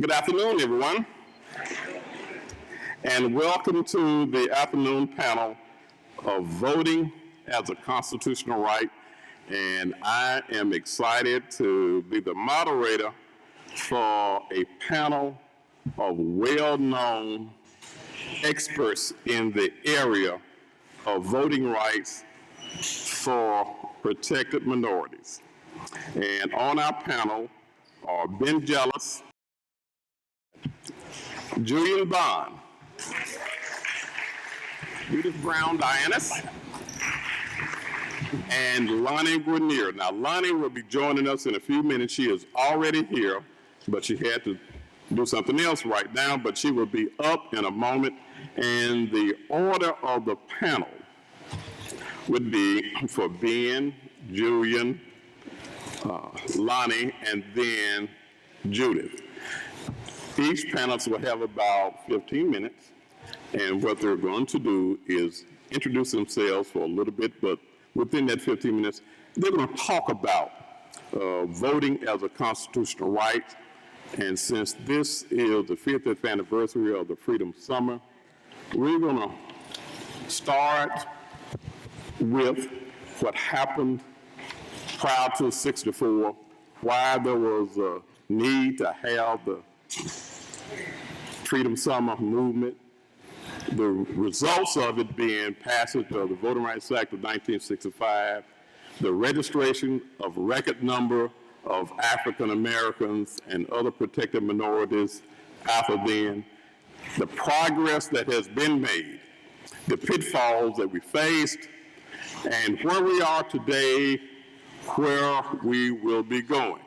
Good afternoon, everyone, and welcome to the afternoon panel of Voting as a Constitutional Right. And I am excited to be the moderator for a panel of well-known experts in the area of voting rights for protected minorities. And on our panel are Ben Jealous, Julian Bond, Judith Brown Dianis, and Lonnie Grenier. Now, Lonnie will be joining us in a few minutes. She is already here, but she had to do something else right now, but she will be up in a moment. And the order of the panel would be for Ben, Julian, Lonnie, and then Judith. Each panelist will have about 15 minutes, and what they're going to do is introduce themselves for a little bit, but within that 15 minutes, they're going to talk about voting as a constitutional right. And since this is the 50th anniversary of the Freedom Summer, we're going to start with what happened prior to '64, why there was a need to have the Freedom Summer movement, the results of it being passage of the Voting Rights Act of 1965, the registration of a record number of African Americans and other protected minorities after then, the progress that has been made, the pitfalls that we faced, and where we are today, where we will be going,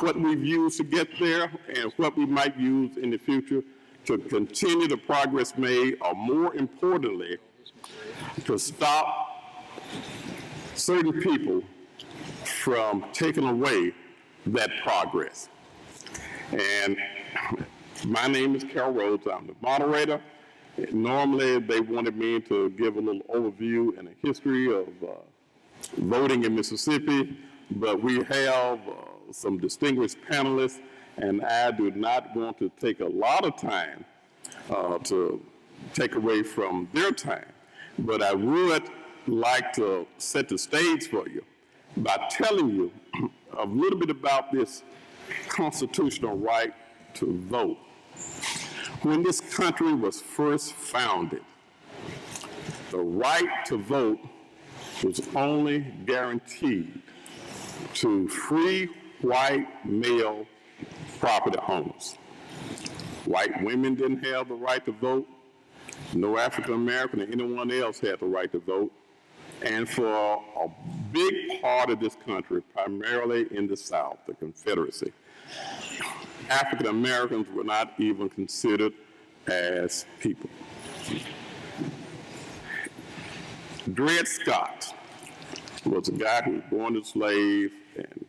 what we've used to get there, and what we might use in the future to continue the progress made, or more importantly, to stop certain people from taking away that progress. And my name is Carol Rhodes. I'm the moderator. Normally, they wanted me to give a little overview and a history of voting in Mississippi, but we have some distinguished panelists, and I do not want to take a lot of time to take away from their time, but I would like to set the stage for you by telling you a little bit about this constitutional right to vote. When this country was first founded, the right to vote was only guaranteed to free white male property owners. White women didn't have the right to vote. No African American or anyone else had the right to vote. And for a big part of this country, primarily in the South, the Confederacy, African Americans were not even considered as people. Dred Scott was a guy who was born a slave and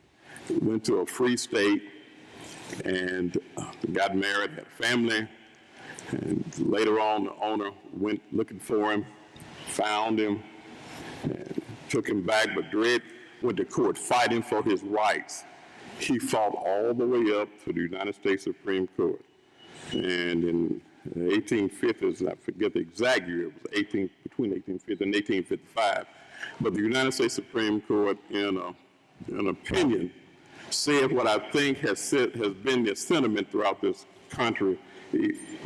went to a free state and got married, had a family, and later on the owner went looking for him, found him, and took him back, but Dred went to court fighting for his rights. He fought all the way up to the United States Supreme Court. And in the 1850s, I forget the exact year, it was between 1850 and 1855, but the United States Supreme Court, in an opinion, said what I think has been the sentiment throughout this country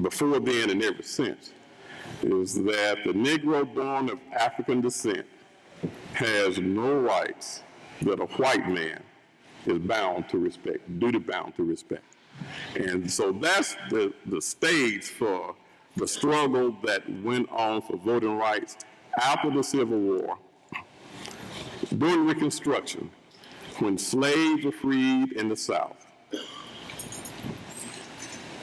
before then and ever since, is that the Negro born of African descent has no rights that a white man is bound to respect, duty bound to respect. And so that's the stage for the struggle that went on for voting rights after the Civil War, during Reconstruction, when slaves were freed in the South.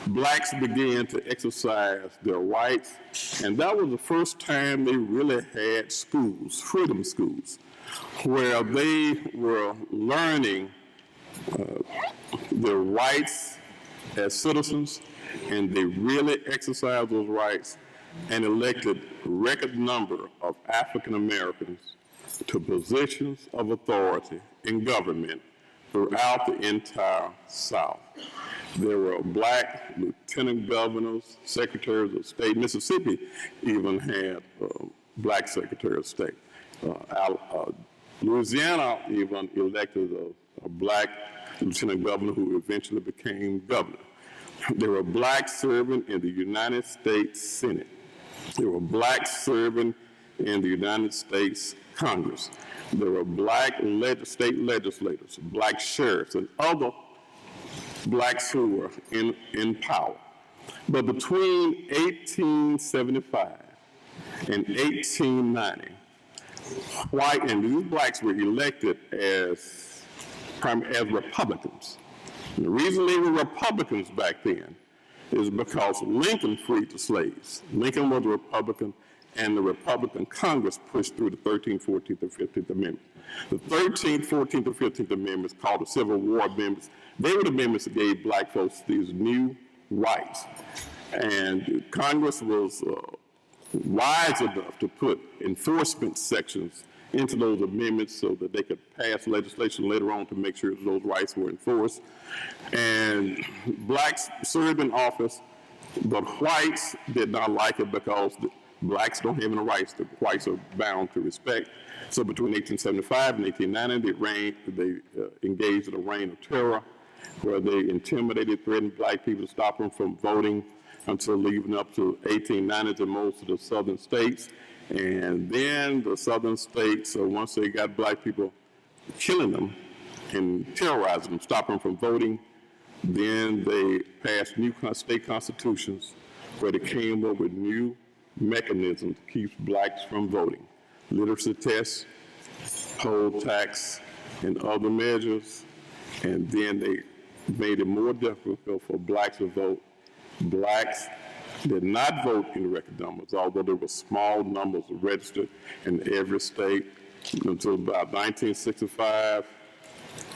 Blacks began to exercise their rights, and that was the first time they really had schools, freedom schools, where they were learning their rights as citizens, and they really exercised those rights and elected a record number of African Americans to positions of authority in government throughout the entire South. There were black lieutenant governors, secretaries of state. Mississippi even had black secretary of state. Louisiana even elected a black lieutenant governor who eventually became governor. There were blacks serving in the United States Senate. There were blacks serving in the United States Congress. There were black state legislators, black sheriffs, and other blacks who were in power. But between 1875 and 1890, white and these blacks were elected as Republicans. And the reason they were Republicans back then is because Lincoln freed the slaves. Lincoln was a Republican, and the Republican Congress pushed through the 13th, 14th, and 15th Amendments. The 13th, 14th, and 15th Amendments, called the Civil War Amendments, they were the amendments that gave black folks these new rights. And Congress was wise enough to put enforcement sections into those amendments so that they could pass legislation later on to make sure that those rights were enforced. And blacks served in office, but whites did not like it because blacks don't have any rights that whites are bound to respect. So between 1875 and 1890, they engaged in a reign of terror where they intimidated, threatened black people to stop them from voting until leading up to 1890 in most of the southern states. And then the southern states, once they got black people, killing them and terrorizing them, stopping them from voting, then they passed new state constitutions where they came up with new mechanisms to keep blacks from voting. Literacy tests, poll tax, and other measures. And then they made it more difficult for blacks to vote. Blacks did not vote in the record numbers, although there were small numbers registered in every state until about 1965,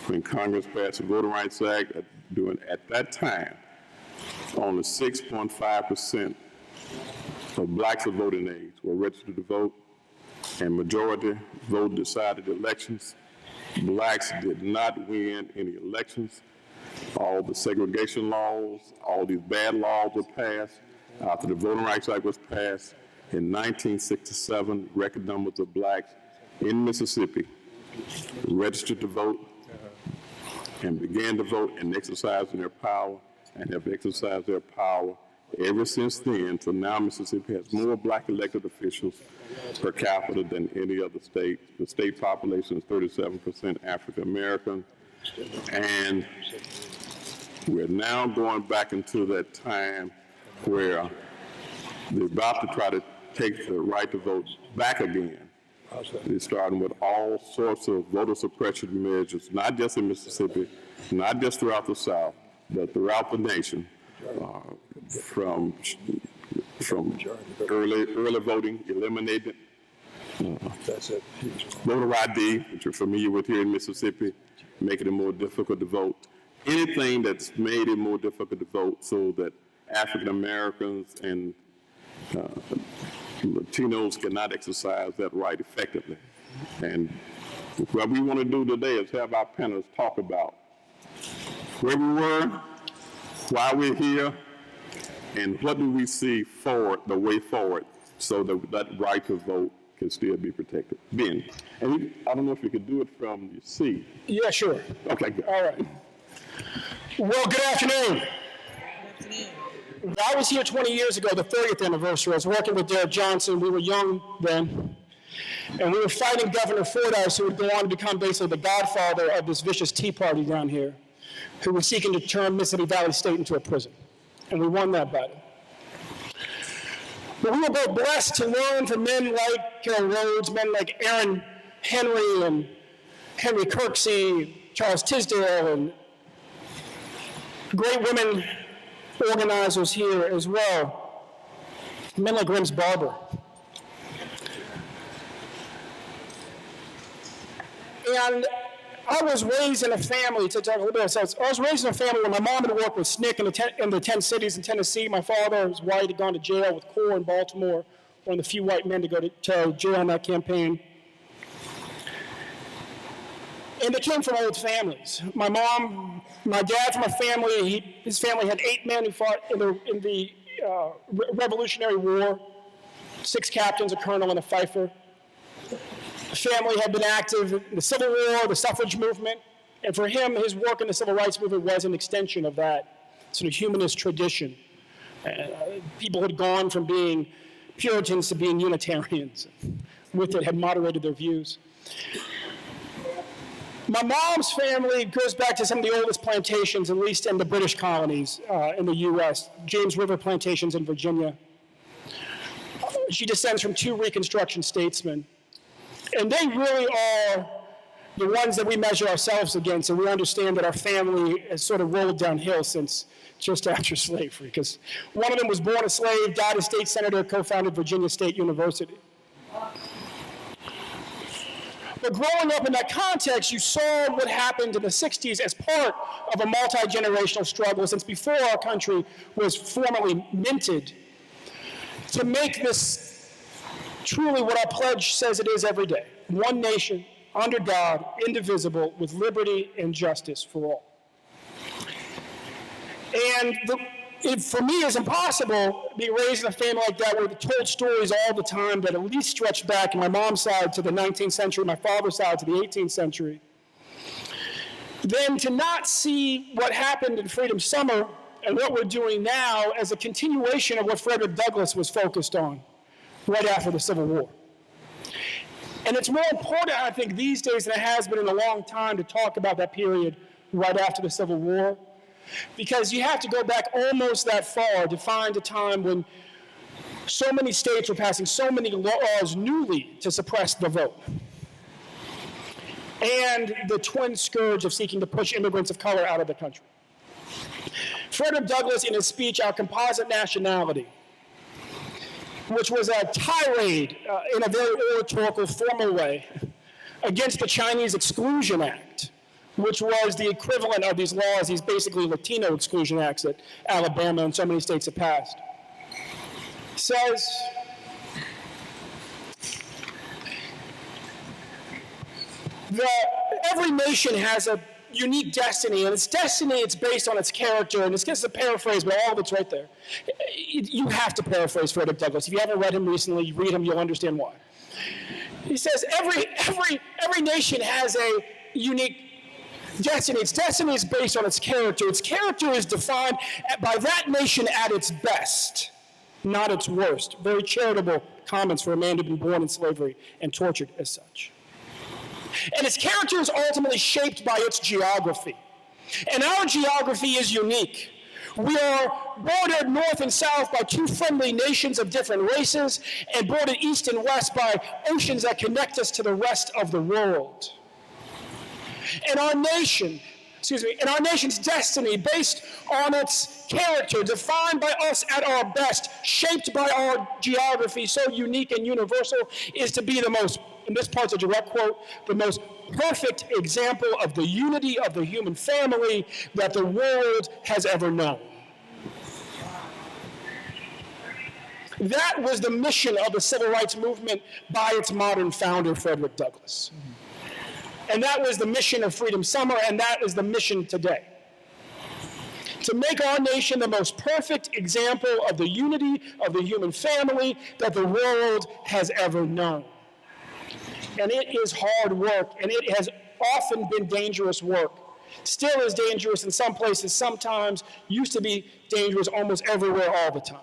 when Congress passed the Voting Rights Act. At that time, only 6.5% of blacks of voting age were registered to vote, and majority vote decided elections. Blacks did not win any elections. All the segregation laws, all these bad laws were passed. After the Voting Rights Act was passed in 1967, record numbers of blacks in Mississippi registered to vote and began to vote and exercising their power, and have exercised their power ever since then. So now Mississippi has more black elected officials per capita than any other state. The state population is 37% African American, and we're now going back into that time where they're about to try to take the right to vote back again. They're starting with all sorts of voter suppression measures, not just in Mississippi, not just throughout the South, but throughout the nation, from early voting, eliminated voter ID, which you're familiar with here in Mississippi, making it more difficult to vote. Anything that's made it more difficult to vote so that African Americans and Latinos cannot exercise that right effectively. And what we want to do today is have our panelists talk about where we were, why we're here, and what do we see forward, the way forward, so that that right to vote can still be protected. Ben, and I don't know if you could do it from your seat. Yeah, sure. Okay, good. All right. Well, good afternoon. Good afternoon. I was here 20 years ago, the 30th anniversary. I was working with Derek Johnson. We were young then. And we were fighting Governor Fordyce, who would go on to become basically the godfather of this vicious Tea Party down here, who was seeking to turn Mississippi Valley State into a prison. And we won that battle. But we were both blessed to learn from men like Carol Rhodes, men like Aaron Henry and Henry Kirksey, Charles Tisdale, and great women organizers here as well. Men like Rims Barber. And I was raised in a family, to talk a little bit, I was raised in a family where my mom had worked with SNCC in the 10 cities in Tennessee. My father was white, had gone to jail with CORE in Baltimore, one of the few white men to go to jail in that campaign. And they came from old families. My dad from a family, his family had 8 men who fought in the Revolutionary War, 6 captains, a colonel, and a fifer. The family had been active in the Civil War, the suffrage movement, and for him, his work in the civil rights movement was an extension of that sort of humanist tradition. People had gone from being Puritans to being Unitarians. With it, had moderated their views. My mom's family goes back to some of the oldest plantations, at least in the British colonies in the U.S., James River plantations in Virginia. She descends from 2 Reconstruction statesmen. And they really are the ones that we measure ourselves against, and we understand that our family has sort of rolled downhill since just after slavery, because one of them was born a slave, died a state senator, co-founded Virginia State University. But growing up in that context, you saw what happened in the 60s as part of a multi-generational struggle since before our country was formally minted to make this truly what our pledge says it is every day: one nation, under God, indivisible, with liberty and justice for all. And it, for me, is impossible being raised in a family like that where we told stories all the time that at least stretched back in my mom's side to the 19th century, my father's side to the 18th century. Then to not see what happened in Freedom Summer and what we're doing now as a continuation of what Frederick Douglass was focused on right after the Civil War. And it's more important, I think, these days than it has been in a long time to talk about that period right after the Civil War, because you have to go back almost that far to find a time when so many states were passing so many laws newly to suppress the vote. And the twin scourge of seeking to push immigrants of color out of the country. Frederick Douglass, in his speech, Our Composite Nationality, which was a tirade in a very oratorical, formal way against the Chinese Exclusion Act, which was the equivalent of these laws, these basically Latino exclusion acts that Alabama and so many states have passed, says, that every nation has a unique destiny, and its destiny, it's based on its character, and it's just a paraphrase, but all of it's right there. You have to paraphrase Frederick Douglass. If you haven't read him recently, you read him, you'll understand why. He says every nation has a unique destiny. Its destiny is based on its character. Its character is defined by that nation at its best, not its worst. Very charitable comments for a man who'd been born in slavery and tortured as such. And its character is ultimately shaped by its geography. And our geography is unique. We are bordered north and south by 2 friendly nations of different races, and bordered east and west by oceans that connect us to the rest of the world. And our nation's destiny, based on its character, defined by us at our best, shaped by our geography, so unique and universal, is to be the most, and this part's a direct quote, the most perfect example of the unity of the human family that the world has ever known. That was the mission of the civil rights movement by its modern founder, Frederick Douglass. And that was the mission of Freedom Summer, and that is the mission today. To make our nation the most perfect example of the unity of the human family that the world has ever known. And it is hard work, and it has often been dangerous work. Still is dangerous in some places, sometimes, used to be dangerous almost everywhere all the time.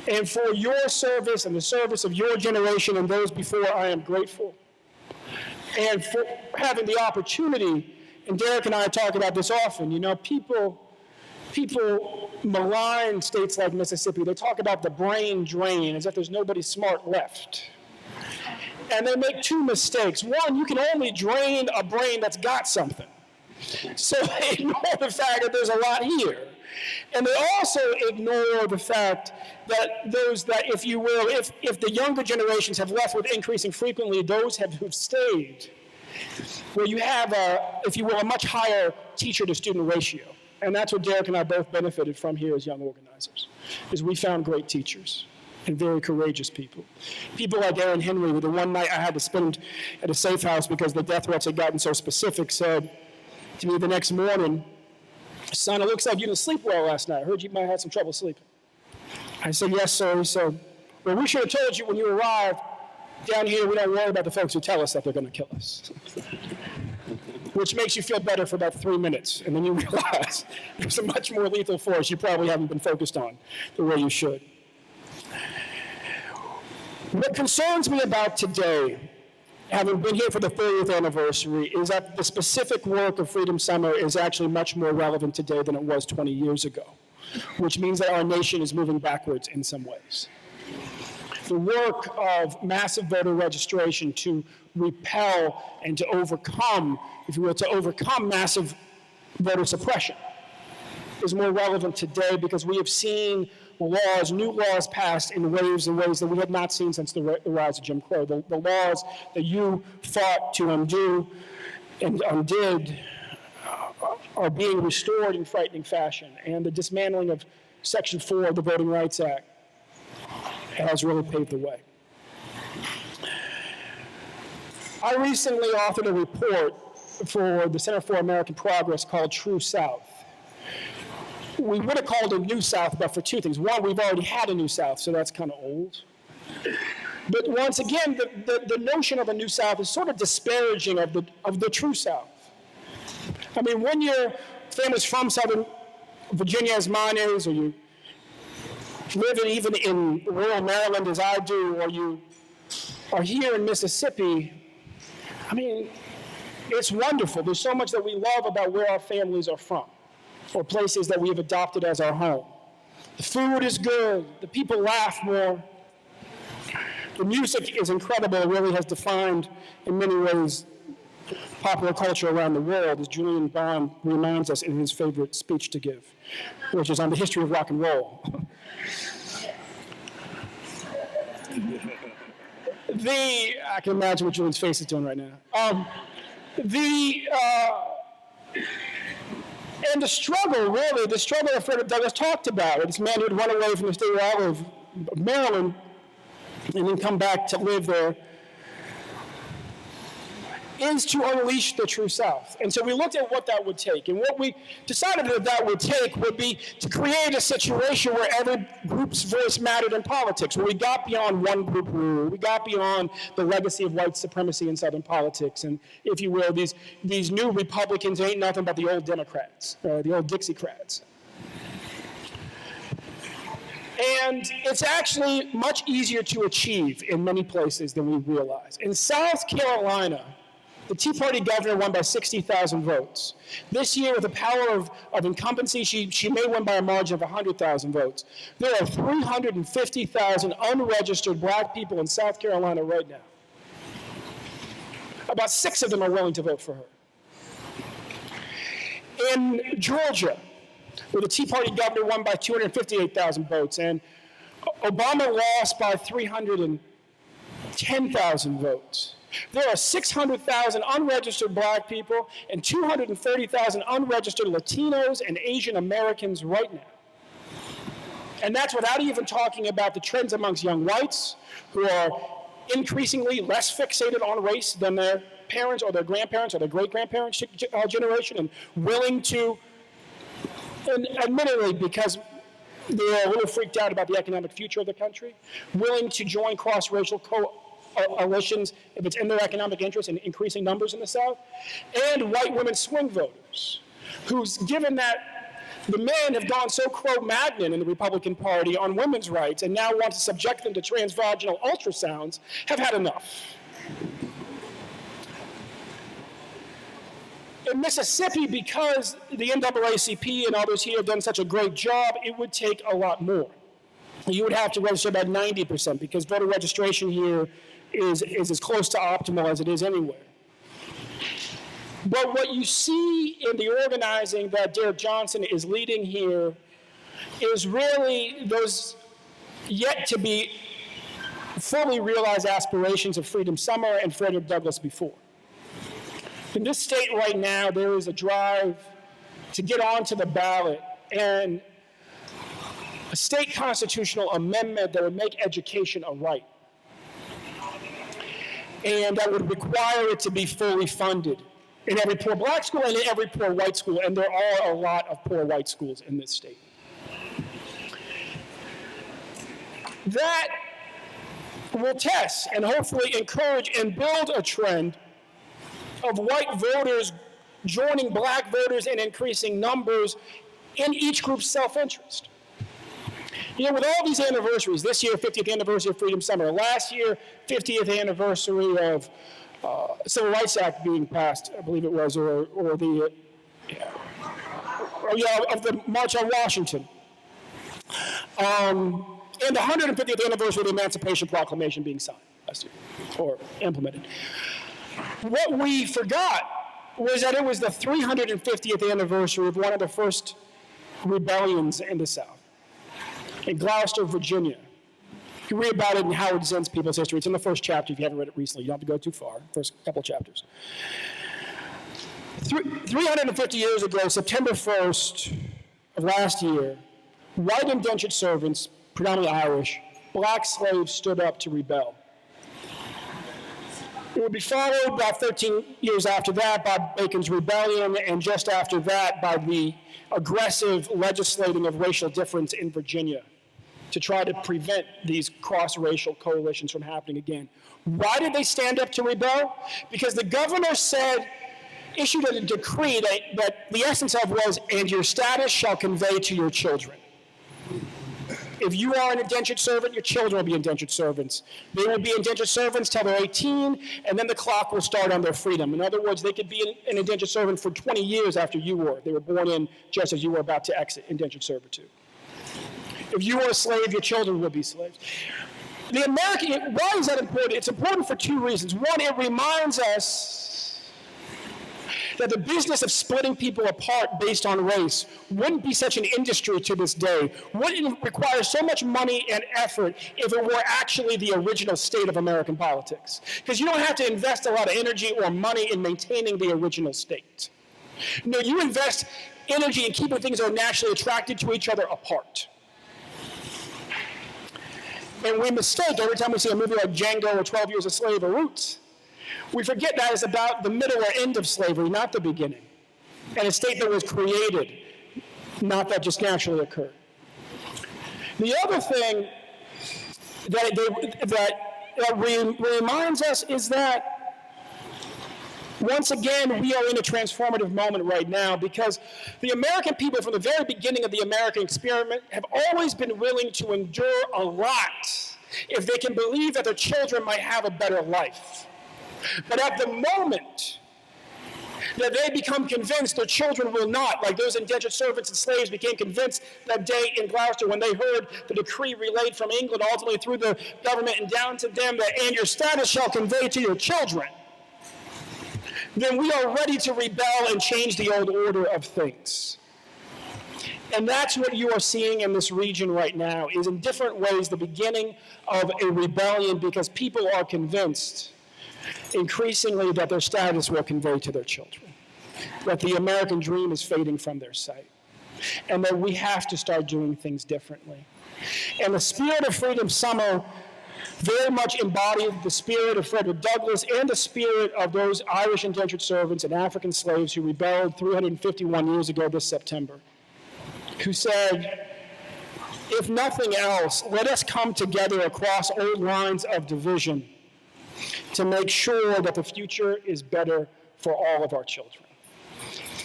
And for your service and the service of your generation and those before, I am grateful. And for having the opportunity, and Derek and I talk about this often, you know, people malign states like Mississippi. They talk about the brain drain as if there's nobody smart left. And they make 2 mistakes. One, you can only drain a brain that's got something. So they ignore the fact that there's a lot here. And they also ignore the fact that those that, if you will, if the younger generations have left with increasing frequently, those who've stayed, where you have, if you will, a much higher teacher-to-student ratio. And that's what Derek and I both benefited from here as young organizers, is we found great teachers. and very courageous people. People like Aaron Henry, who the one night I had to spend at a safe house because the death threats had gotten so specific, said to me the next morning, "Son, it looks like you didn't sleep well last night. I heard you might have had some trouble sleeping." I said, "Yes, sir." He said, "Well, we should have told you when you arrived. Down here, we don't worry about the folks who tell us that they're going to kill us." Which makes you feel better for about 3 minutes, and then you realize there's a much more lethal force you probably haven't been focused on the way you should. What concerns me about today, having been here for the 30th anniversary, is that the specific work of Freedom Summer is actually much more relevant today than it was 20 years ago, which means that our nation is moving backwards in some ways. The work of massive voter registration to repel and to overcome, if you will, to overcome massive voter suppression is more relevant today because we have seen laws, new laws passed in waves and ways that we had not seen since the rise of Jim Crow. The laws that you fought to undo and undid are being restored in frightening fashion. And the dismantling of Section 4 of the Voting Rights Act has really paved the way. I recently authored a report for the Center for American Progress called True South. We would have called it New South, but for two things. One, we've already had a New South, so that's kind of old. But once again, the notion of a New South is sort of disparaging of the True South. I mean, when your family's from Southern Virginia, as mine is, or you live even in rural Maryland as I do, or you are here in Mississippi, I mean, it's wonderful. There's so much that we love about where our families are from, or places that we have adopted as our home. The food is good. The people laugh more. The music is incredible. It really has defined, in many ways, popular culture around the world, as Julian Bond reminds us in his favorite speech to give, which is on the history of rock and roll. I can imagine what Julian's face is doing right now. And the struggle, really, the struggle that Frederick Douglass talked about, this man who had run away from the state of Maryland and then come back to live there, is to unleash the True South. And so we looked at what that would take. And what we decided that would take would be to create a situation where every group's voice mattered in politics, where we got beyond one group rule. We got beyond the legacy of white supremacy in Southern politics. And if you will, these new Republicans ain't nothing but the old Democrats, the old Dixiecrats. And it's actually much easier to achieve in many places than we realize. In South Carolina, the Tea Party governor won by 60,000 votes. This year, with the power of incumbency, she may win by a margin of 100,000 votes. There are 350,000 unregistered black people in South Carolina right now. About 6 of them are willing to vote for her. In Georgia, where the Tea Party governor won by 258,000 votes, and Obama lost by 310,000 votes. There are 600,000 unregistered black people and 230,000 unregistered Latinos and Asian Americans right now. And that's without even talking about the trends amongst young whites who are increasingly less fixated on race than their parents or their grandparents or their great-grandparents' generation, and willing to, and admittedly because they're a little freaked out about the economic future of the country, willing to join cross-racial coalitions if it's in their economic interest in increasing numbers in the South, and white women swing voters, who's given that the men have gone so Cro-Magnon in the Republican Party on women's rights and now want to subject them to transvaginal ultrasounds, have had enough. In Mississippi, because the NAACP and others here have done such a great job, it would take a lot more. You would have to register about 90% because voter registration here is as close to optimal as it is anywhere. But what you see in the organizing that Derek Johnson is leading here is really those yet to be fully realized aspirations of Freedom Summer and Frederick Douglass before. In this state right now, there is a drive to get onto the ballot and a state constitutional amendment that would make education a right, and that would require it to be fully funded in every poor black school and in every poor white school, and there are a lot of poor white schools in this state. That will test and hopefully encourage and build a trend of white voters joining black voters in increasing numbers in each group's self-interest. You know, with all these anniversaries, this year, 50th anniversary of Freedom Summer, last year, 50th anniversary of Civil Rights Act being passed, I believe it was, of the March on Washington. And the 150th anniversary of the Emancipation Proclamation being signed last year, or implemented. What we forgot was that it was the 350th anniversary of one of the first rebellions in the South, in Gloucester, Virginia. You read about it in Howard Zinn's People's History. It's in the first chapter if you haven't read it recently. You don't have to go too far, first couple chapters. 350 years ago, September 1st of last year, white indentured servants, predominantly Irish, black slaves stood up to rebel. It would be followed about 13 years after that by Bacon's Rebellion, and just after that by the aggressive legislating of racial difference in Virginia to try to prevent these cross-racial coalitions from happening again. Why did they stand up to rebel? Because the governor issued a decree that the essence of was, and your status shall convey to your children. If you are an indentured servant, your children will be indentured servants. They will be indentured servants till they're 18, and then the clock will start on their freedom. In other words, they could be an indentured servant for 20 years after you were. They were born in just as you were about to exit indentured servitude. If you were a slave, your children will be slaves. Why is that important? It's important for two reasons. One, it reminds us that the business of splitting people apart based on race wouldn't be such an industry to this day, wouldn't require so much money and effort if it were actually the original state of American politics. Because you don't have to invest a lot of energy or money in maintaining the original state. No, you invest energy in keeping things that are naturally attracted to each other apart. And we mistake every time we see a movie like Django or 12 Years a Slave or Roots. We forget that it's about the middle or end of slavery, not the beginning. And a state that was created, not that just naturally occurred. The other thing that reminds us is that, once again, we are in a transformative moment right now because the American people, from the very beginning of the American experiment, have always been willing to endure a lot if they can believe that their children might have a better life. But at the moment that they become convinced their children will not, like those indentured servants and slaves became convinced that day in Gloucester when they heard the decree relayed from England ultimately through the government and down to them that, and your status shall convey to your children, then we are ready to rebel and change the old order of things. And that's what you are seeing in this region right now, is in different ways the beginning of a rebellion because people are convinced increasingly that their status will convey to their children, that the American dream is fading from their sight, and that we have to start doing things differently. And the spirit of Freedom Summer very much embodied the spirit of Frederick Douglass and the spirit of those Irish indentured servants and African slaves who rebelled 351 years ago this September, who said, if nothing else, let us come together across old lines of division to make sure that the future is better for all of our children.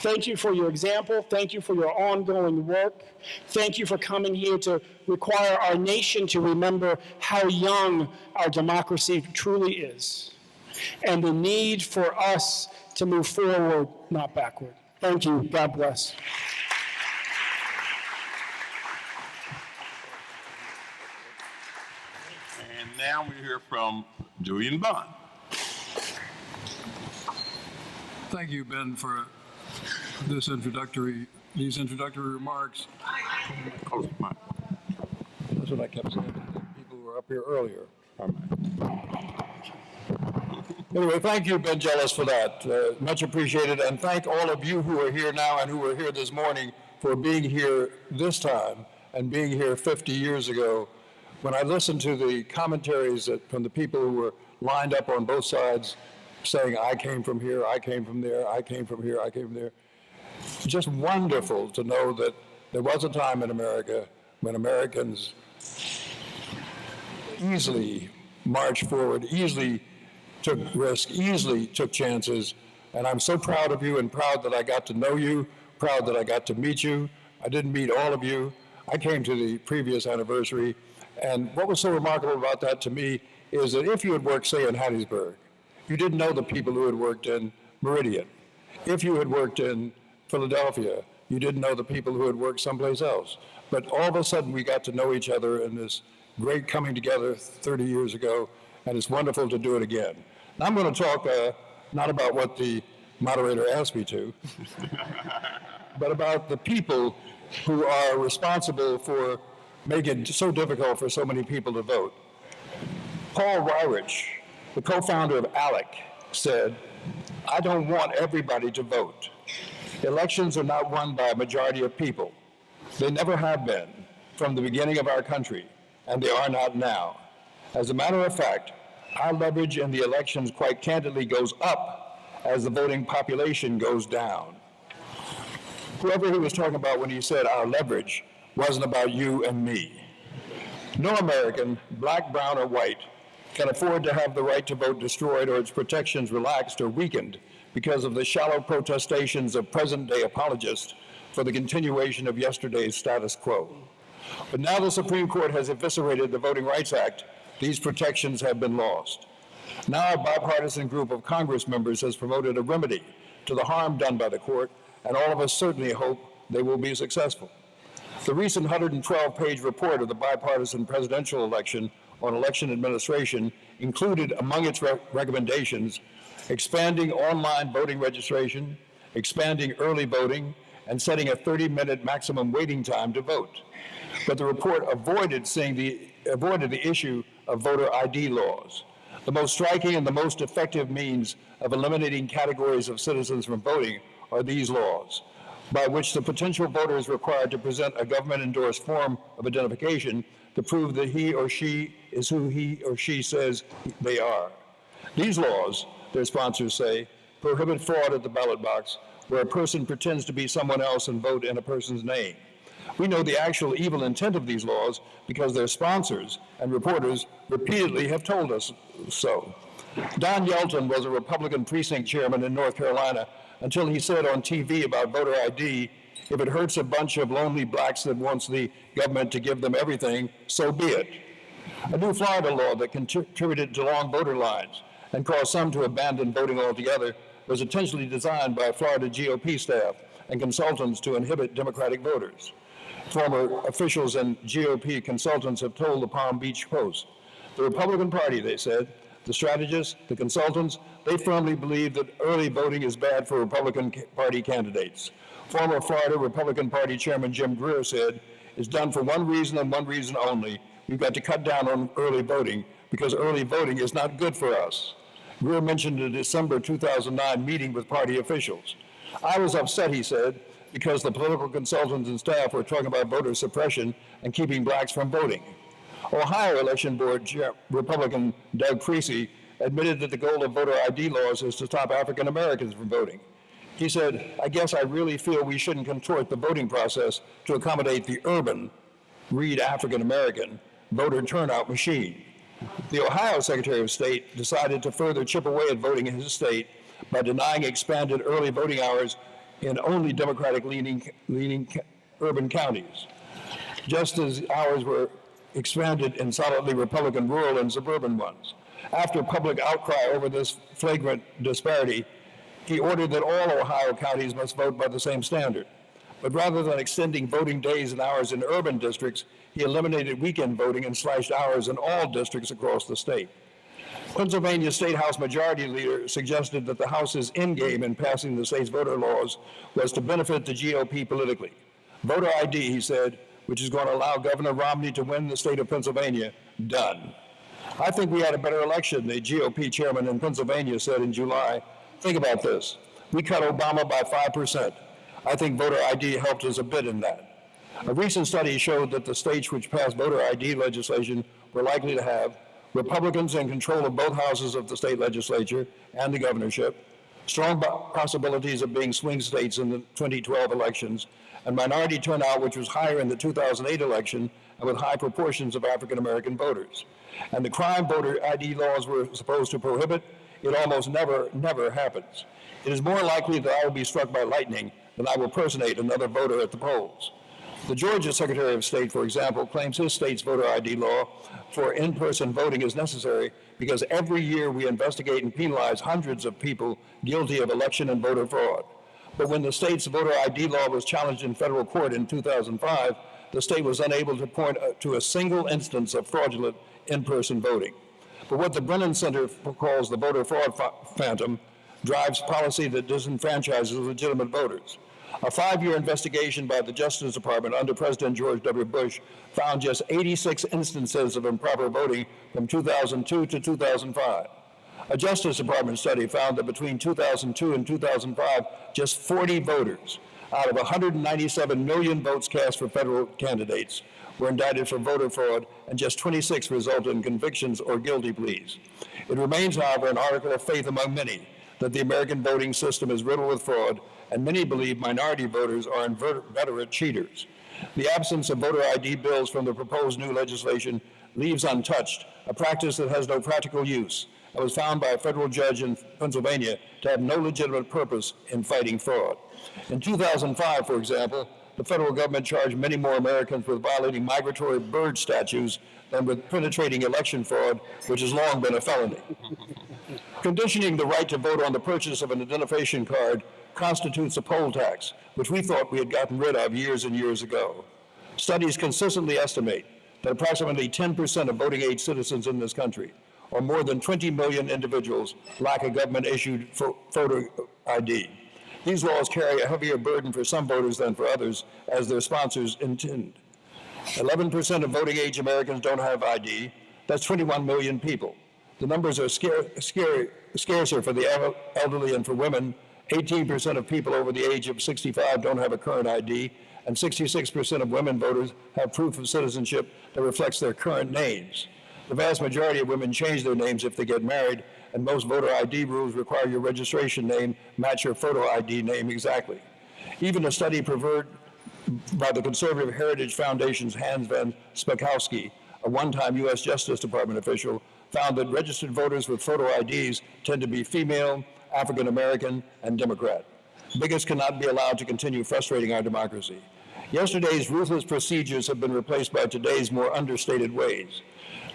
Thank you for your example. Thank you for your ongoing work. Thank you for coming here to require our nation to remember how young our democracy truly is and the need for us to move forward, not backward. Thank you. God bless. And now we hear from Julian Bond. Thank you, Ben, for these introductory remarks. That's what I kept saying to the people who were up here earlier. Anyway, thank you, Ben Jealous, for that. Much appreciated. And thank all of you who are here now and who were here this morning for being here this time and being here 50 years ago, when I listened to the commentaries from the people who were lined up on both sides saying, I came from here, I came from there, I came from here, I came from there, just wonderful to know that there was a time in America when Americans easily marched forward, easily took risks, easily took chances. And I'm so proud of you and proud that I got to know you, proud that I got to meet you. I didn't meet all of you. I came to the previous anniversary. And what was so remarkable about that to me is that if you had worked, say, in Hattiesburg, you didn't know the people who had worked in Meridian. If you had worked in Philadelphia, you didn't know the people who had worked someplace else. But all of a sudden, we got to know each other in this great coming together 30 years ago, and it's wonderful to do it again. Now, I'm going to talk not about what the moderator asked me to, but about the people who are responsible for making it so difficult for so many people to vote. Paul Weyrich, the co-founder of ALEC, said, I don't want everybody to vote. Elections are not won by a majority of people. They never have been from the beginning of our country, and they are not now. As a matter of fact, our leverage in the elections quite candidly goes up as the voting population goes down. Whoever he was talking about when he said our leverage wasn't about you and me. No American, black, brown, or white, can afford to have the right to vote destroyed or its protections relaxed or weakened because of the shallow protestations of present-day apologists for the continuation of yesterday's status quo. But now the Supreme Court has eviscerated the Voting Rights Act. These protections have been lost. Now a bipartisan group of Congress members has promoted a remedy to the harm done by the court, and all of us certainly hope they will be successful. The recent 112-page report of the bipartisan presidential election on election administration included among its recommendations expanding online voting registration, expanding early voting, and setting a 30-minute maximum waiting time to vote. But the report avoided the issue of voter ID laws. The most striking and the most effective means of eliminating categories of citizens from voting are these laws, by which the potential voter is required to present a government-endorsed form of identification to prove that he or she is who he or she says they are. These laws, their sponsors say, prohibit fraud at the ballot box, where a person pretends to be someone else and vote in a person's name. We know the actual evil intent of these laws because their sponsors and reporters repeatedly have told us so. Don Yelton was a Republican precinct chairman in North Carolina until he said on TV about voter ID, if it hurts a bunch of lonely blacks that wants the government to give them everything, so be it. A new Florida law that contributed to long voter lines and caused some to abandon voting altogether was intentionally designed by Florida GOP staff and consultants to inhibit Democratic voters. Former officials and GOP consultants have told the Palm Beach Post. The Republican Party, they said, the strategists, the consultants, they firmly believe that early voting is bad for Republican Party candidates. Former Florida Republican Party Chairman Jim Greer said, it's done for one reason and one reason only. We've got to cut down on early voting because early voting is not good for us. Greer mentioned a December 2009 meeting with party officials. I was upset, he said, because the political consultants and staff were talking about voter suppression and keeping blacks from voting. Ohio Election Board Republican Doug Creasy admitted that the goal of voter ID laws is to stop African Americans from voting. He said, I guess I really feel we shouldn't contort the voting process to accommodate the urban, read African American, voter turnout machine. The Ohio Secretary of State decided to further chip away at voting in his state by denying expanded early voting hours in only Democratic-leaning urban counties, just as hours were expanded in solidly Republican rural and suburban ones. After public outcry over this flagrant disparity, he ordered that all Ohio counties must vote by the same standard. But rather than extending voting days and hours in urban districts, he eliminated weekend voting and slashed hours in all districts across the state. Pennsylvania State House Majority Leader suggested that the House's endgame in passing the state's voter laws was to benefit the GOP politically. Voter ID, he said, which is going to allow Governor Romney to win the state of Pennsylvania, done. I think we had a better election, the GOP chairman in Pennsylvania said in July. Think about this. We cut Obama by 5%. I think voter ID helped us a bit in that. A recent study showed that the states which passed voter ID legislation were likely to have Republicans in control of both houses of the state legislature and the governorship, strong possibilities of being swing states in the 2012 elections, and minority turnout which was higher in the 2008 election and with high proportions of African American voters. And the crime voter ID laws were supposed to prohibit, it almost never happens. It is more likely that I will be struck by lightning than I will personate another voter at the polls. The Georgia Secretary of State, for example, claims his state's voter ID law for in-person voting is necessary because every year we investigate and penalize hundreds of people guilty of election and voter fraud. But when the state's voter ID law was challenged in federal court in 2005, the state was unable to point to a single instance of fraudulent in-person voting. But what the Brennan Center calls the voter fraud phantom drives policy that disenfranchises legitimate voters. A 5-year investigation by the Justice Department under President George W. Bush found just 86 instances of improper voting from 2002 to 2005. A Justice Department study found that between 2002 and 2005, just 40 voters out of 197 million votes cast for federal candidates were indicted for voter fraud, and just 26 resulted in convictions or guilty pleas. It remains, however, an article of faith among many that the American voting system is riddled with fraud, and many believe minority voters are inveterate cheaters. The absence of voter ID bills from the proposed new legislation leaves untouched a practice that has no practical use and was found by a federal judge in Pennsylvania to have no legitimate purpose in fighting fraud. In 2005, for example, the federal government charged many more Americans with violating migratory bird statutes than with penetrating election fraud, which has long been a felony. Conditioning the right to vote on the purchase of an identification card constitutes a poll tax, which we thought we had gotten rid of years and years ago. Studies consistently estimate that approximately 10% of voting-age citizens in this country, or more than 20 million individuals, lack a government-issued photo ID. These laws carry a heavier burden for some voters than for others, as their sponsors intend. 11% of voting-age Americans don't have ID. That's 21 million people. The numbers are scarcer for the elderly and for women. 18% of people over the age of 65 don't have a current ID, and 66% of women voters have proof of citizenship that reflects their current names. The vast majority of women change their names if they get married, and most voter ID rules require your registration name match your photo ID name exactly. Even a study preferred by the Conservative Heritage Foundation's Hans van Spakovsky, a one-time U.S. Justice Department official, found that registered voters with photo IDs tend to be female, African American, and Democrat. Bigots cannot be allowed to continue frustrating our democracy. Yesterday's ruthless procedures have been replaced by today's more understated ways.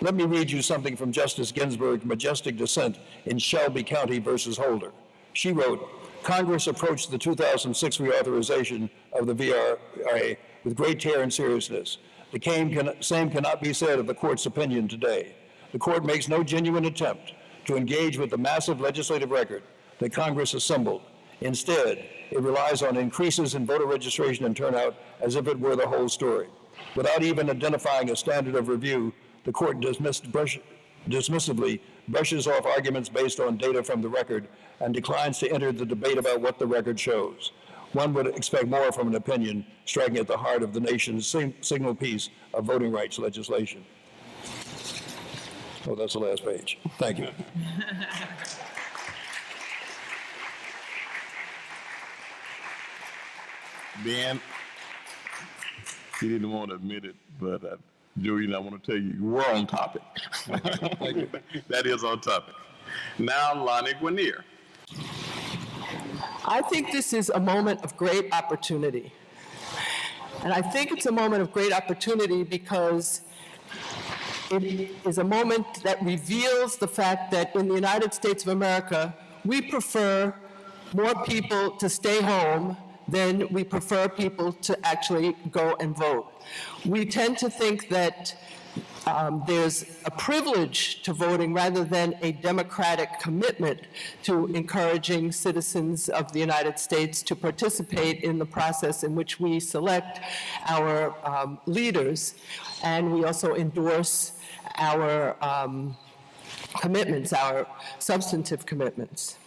Let me read you something from Justice Ginsburg's majestic dissent in Shelby County versus Holder. She wrote, Congress approached the 2006 reauthorization of the VRA with great care and seriousness. The same cannot be said of the court's opinion today. The court makes no genuine attempt to engage with the massive legislative record that Congress assembled. Instead, it relies on increases in voter registration and turnout as if it were the whole story. Without even identifying a standard of review, the court dismissively brushes off arguments based on data from the record and declines to enter the debate about what the record shows. One would expect more from an opinion striking at the heart of the nation's signal piece of voting rights legislation. Oh, that's the last page. Thank you. Ben, you didn't want to admit it, but Julian, I want to tell you, we're on topic. Thank you. That is on topic. Now, Lonnie Guinier. I think this is a moment of great opportunity. And I think it's a moment of great opportunity because it is a moment that reveals the fact that in the United States of America, we prefer more people to stay home than we prefer people to actually go and vote. We tend to think that there's a privilege to voting rather than a democratic commitment to encouraging citizens of the United States to participate in the process in which we select our leaders, and we also endorse our commitments, our substantive commitments.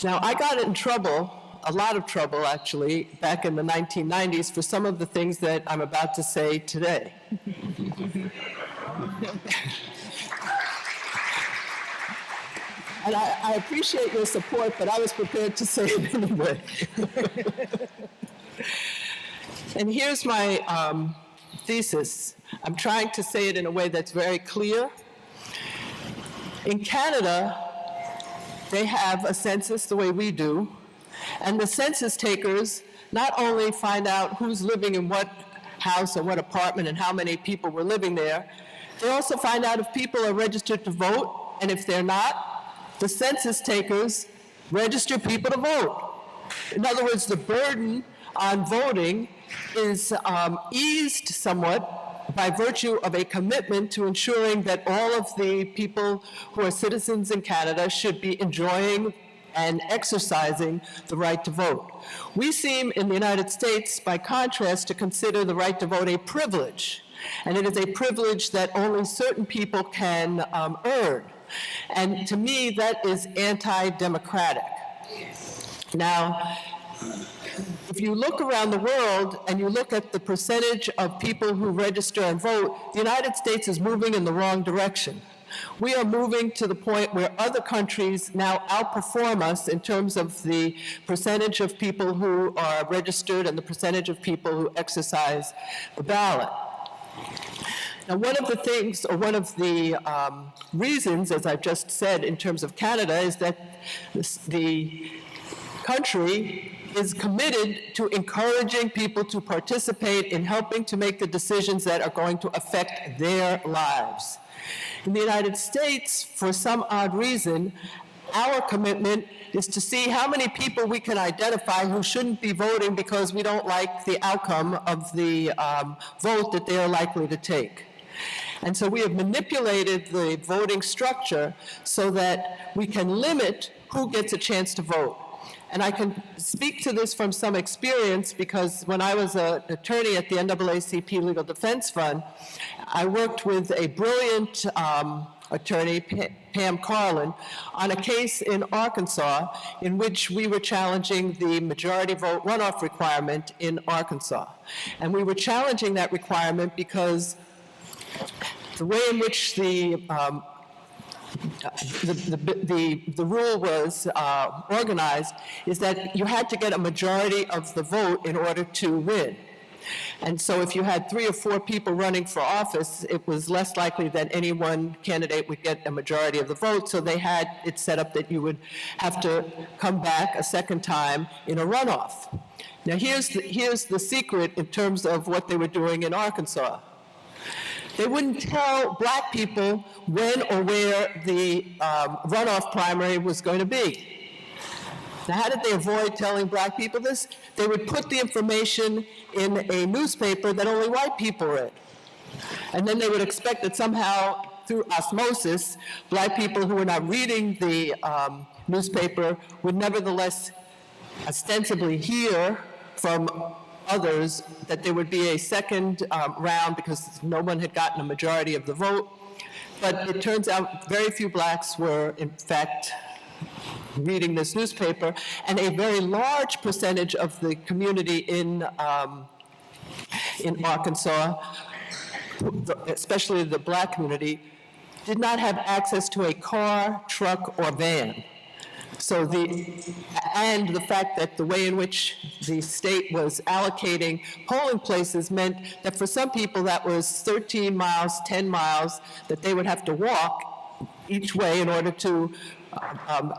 Now, I got in trouble a lot of trouble actually, back in the 1990s for some of the things that I'm about to say today. And I appreciate your support, but I was prepared to say it anyway. And here's my thesis. I'm trying to say it in a way that's very clear. In Canada, they have a census the way we do, and the census takers not only find out who's living in what house or what apartment and how many people were living there, they also find out if people are registered to vote, and if they're not, the census takers register people to vote. In other words, the burden on voting is eased somewhat by virtue of a commitment to ensuring that all of the people who are citizens in Canada should be enjoying and exercising the right to vote. We seem in the United States, by contrast, to consider the right to vote a privilege, and it is a privilege that only certain people can earn. And to me, that is anti-democratic. Now, if you look around the world and you look at the percentage of people who register and vote, the United States is moving in the wrong direction. We are moving to the point where other countries now outperform us in terms of the percentage of people who are registered and the percentage of people who exercise the ballot. Now, one of the things, or one of the reasons, as I've just said, in terms of Canada, is that the country is committed to encouraging people to participate in helping to make the decisions that are going to affect their lives. In the United States, for some odd reason, our commitment is to see how many people we can identify who shouldn't be voting because we don't like the outcome of the vote that they are likely to take. And so we have manipulated the voting structure so that we can limit who gets a chance to vote. And I can speak to this from some experience because when I was an attorney at the NAACP Legal Defense Fund, I worked with a brilliant attorney, Pam Carlin, on a case in Arkansas in which we were challenging the majority vote runoff requirement in Arkansas. And we were challenging that requirement because the way in which the rule was organized is that you had to get a majority of the vote in order to win. And so if you had 3 or 4 people running for office, it was less likely that any one candidate would get a majority of the vote, so they had it set up that you would have to come back a second time in a runoff. Now here's the secret in terms of what they were doing in Arkansas. They wouldn't tell black people when or where the runoff primary was going to be. Now, how did they avoid telling black people this? They would put the information in a newspaper that only white people read. And then they would expect that somehow, through osmosis, black people who were not reading the newspaper would nevertheless ostensibly hear from others that there would be a second round because no one had gotten a majority of the vote. But it turns out very few blacks were, in fact, reading this newspaper, and a very large percentage of the community in Arkansas, especially the black community, did not have access to a car, truck, or van. So and the fact that the way in which the state was allocating polling places meant that for some people that was 13 miles, 10 miles, that they would have to walk each way in order to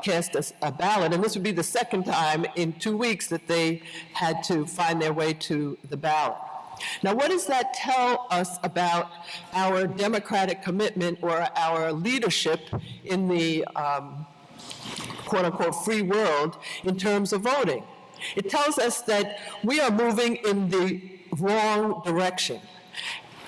cast a ballot. And this would be the second time in 2 weeks that they had to find their way to the ballot. Now, what does that tell us about our democratic commitment or our leadership in the quote-unquote free world in terms of voting? It tells us that we are moving in the wrong direction.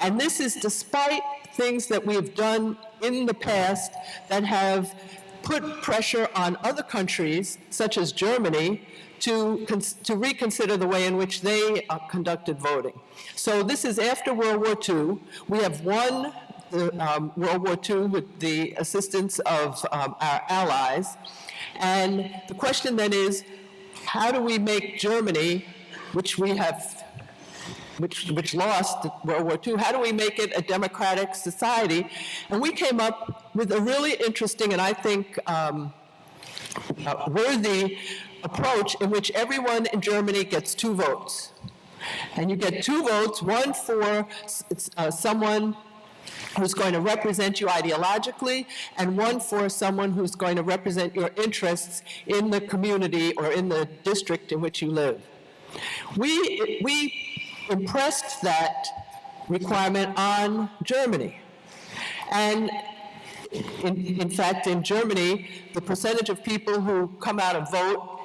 And this is despite things that we have done in the past that have put pressure on other countries, such as Germany, to reconsider the way in which they conducted voting. So this is after World War II. We have won the World War II with the assistance of our allies. And the question then is, how do we make Germany, which lost World War II, how do we make it a democratic society? And we came up with a really interesting and I think worthy approach in which everyone in Germany gets 2 votes. And you get 2 votes, one for someone who's going to represent you ideologically, and one for someone who's going to represent your interests in the community or in the district in which you live. We impressed that requirement on Germany. And in fact, in Germany, the percentage of people who come out and vote,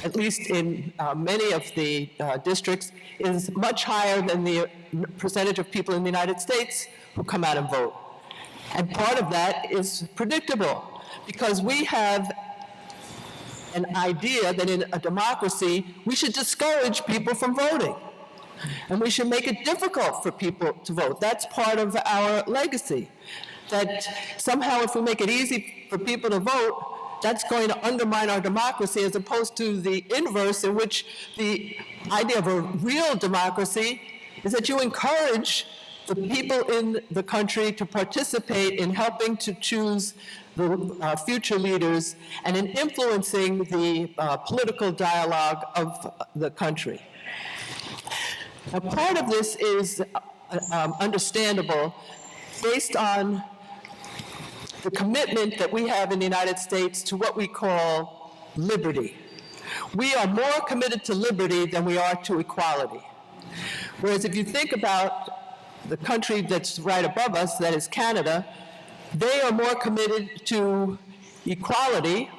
at least in many of the districts, is much higher than the percentage of people in the United States who come out and vote. And part of that is predictable, because we have an idea that in a democracy, we should discourage people from voting. And we should make it difficult for people to vote. That's part of our legacy. That somehow if we make it easy for people to vote, that's going to undermine our democracy, as opposed to the inverse, in which the idea of a real democracy is that you encourage the people in the country to participate in helping to choose the future leaders and in influencing the political dialogue of the country. Now, part of this is understandable based on the commitment that we have in the United States to what we call liberty. We are more committed to liberty than we are to equality. Whereas if you think about the country that's right above us, that is Canada, they are more committed to equality.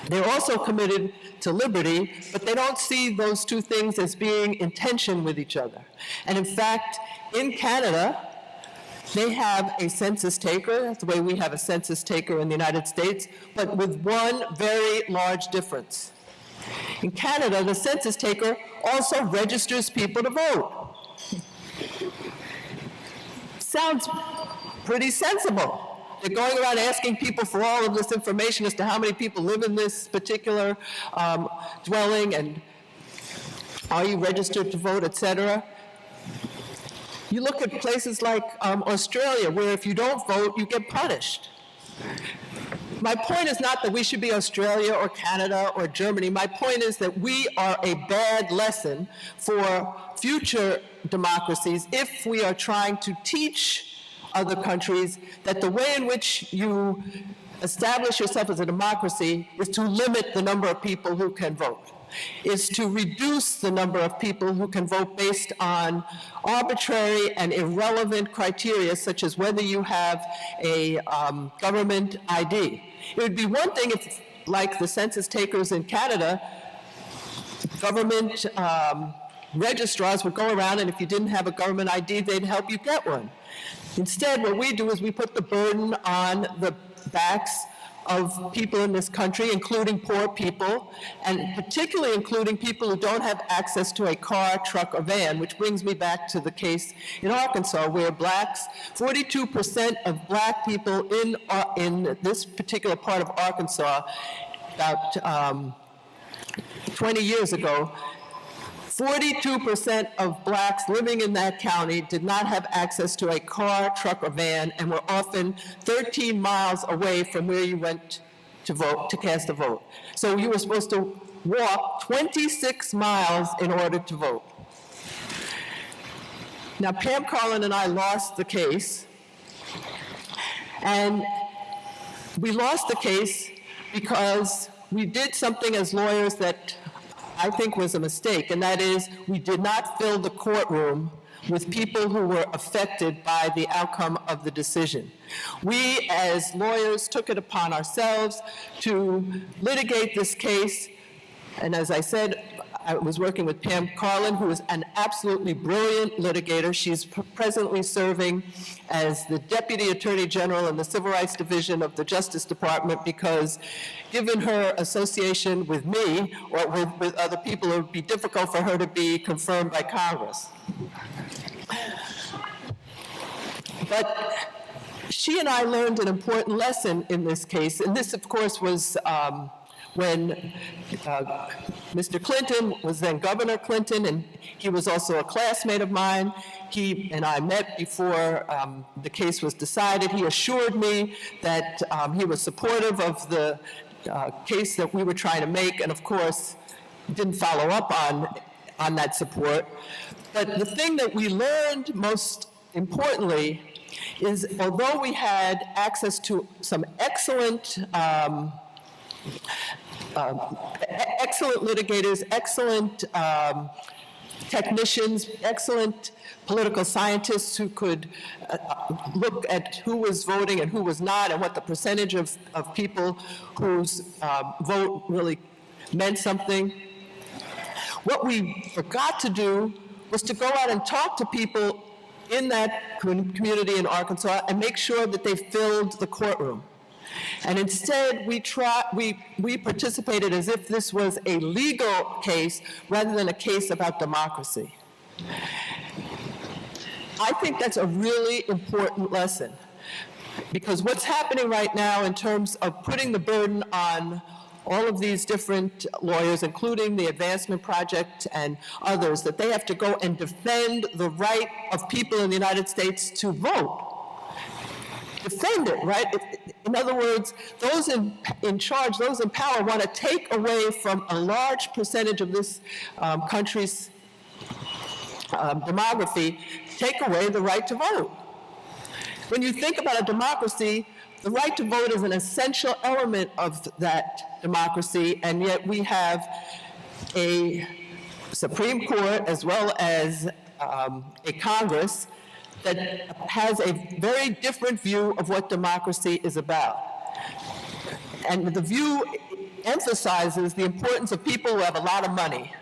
They're also committed to liberty, but they don't see those 2 things as being in tension with each other. And in fact, in Canada, they have a census taker. That's the way we have a census taker in the United States, but with one very large difference. In Canada, the census taker also registers people to vote. Sounds pretty sensible. They're going around asking people for all of this information as to how many people live in this particular dwelling, and are you registered to vote, et cetera. You look at places like Australia, where if you don't vote, you get punished. My point is not that we should be Australia or Canada or Germany. My point is that we are a bad lesson for future democracies if we are trying to teach other countries that the way in which you establish yourself as a democracy is to limit the number of people who can vote, is to reduce the number of people who can vote based on arbitrary and irrelevant criteria, such as whether you have a government ID. It would be one thing if, like the census takers in Canada, government registrars would go around, and if you didn't have a government ID, they'd help you get one. Instead, what we do is we put the burden on the backs of people in this country, including poor people, and particularly including people who don't have access to a car, truck, or van, which brings me back to the case in Arkansas, where 42% of black people in this particular part of Arkansas, about 20 years ago, 42% of blacks living in that county did not have access to a car, truck, or van, and were often 13 miles away from where you went to vote, to cast a vote. So you were supposed to walk 26 miles in order to vote. Now, Pam Karlan and I lost the case, and we lost the case because we did something as lawyers that I think was a mistake, and that is we did not fill the courtroom with people who were affected by the outcome of the decision. We, as lawyers, took it upon ourselves to litigate this case, and as I said, I was working with Pam Karlan, who is an absolutely brilliant litigator. She's presently serving as the Deputy Attorney General in the Civil Rights Division of the Justice Department, because given her association with me or with other people, it would be difficult for her to be confirmed by Congress. But she and I learned an important lesson in this case, and this, of course, was when Mr. Clinton was then Governor Clinton, and he was also a classmate of mine. He and I met before the case was decided. He assured me that he was supportive of the case that we were trying to make, and of course, didn't follow up on that support. But the thing that we learned most importantly is, although we had access to some excellent excellent litigators, excellent technicians, excellent political scientists who could look at who was voting and who was not, and what the percentage of people whose vote really meant something. What we forgot to do was to go out and talk to people in that community in Arkansas and make sure that they filled the courtroom. And instead, we participated as if this was a legal case rather than a case about democracy. I think that's a really important lesson, because what's happening right now in terms of putting the burden on all of these different lawyers, including the Advancement Project and others, that they have to go and defend the right of people in the United States to vote. Defend it, right? In other words, those in charge, those in power, want to take away from a large percentage of this country's demography, take away the right to vote. When you think about a democracy, the right to vote is an essential element of that democracy, and yet we have a Supreme Court as well as a Congress that has a very different view of what democracy is about. And the view emphasizes the importance of people who have a lot of money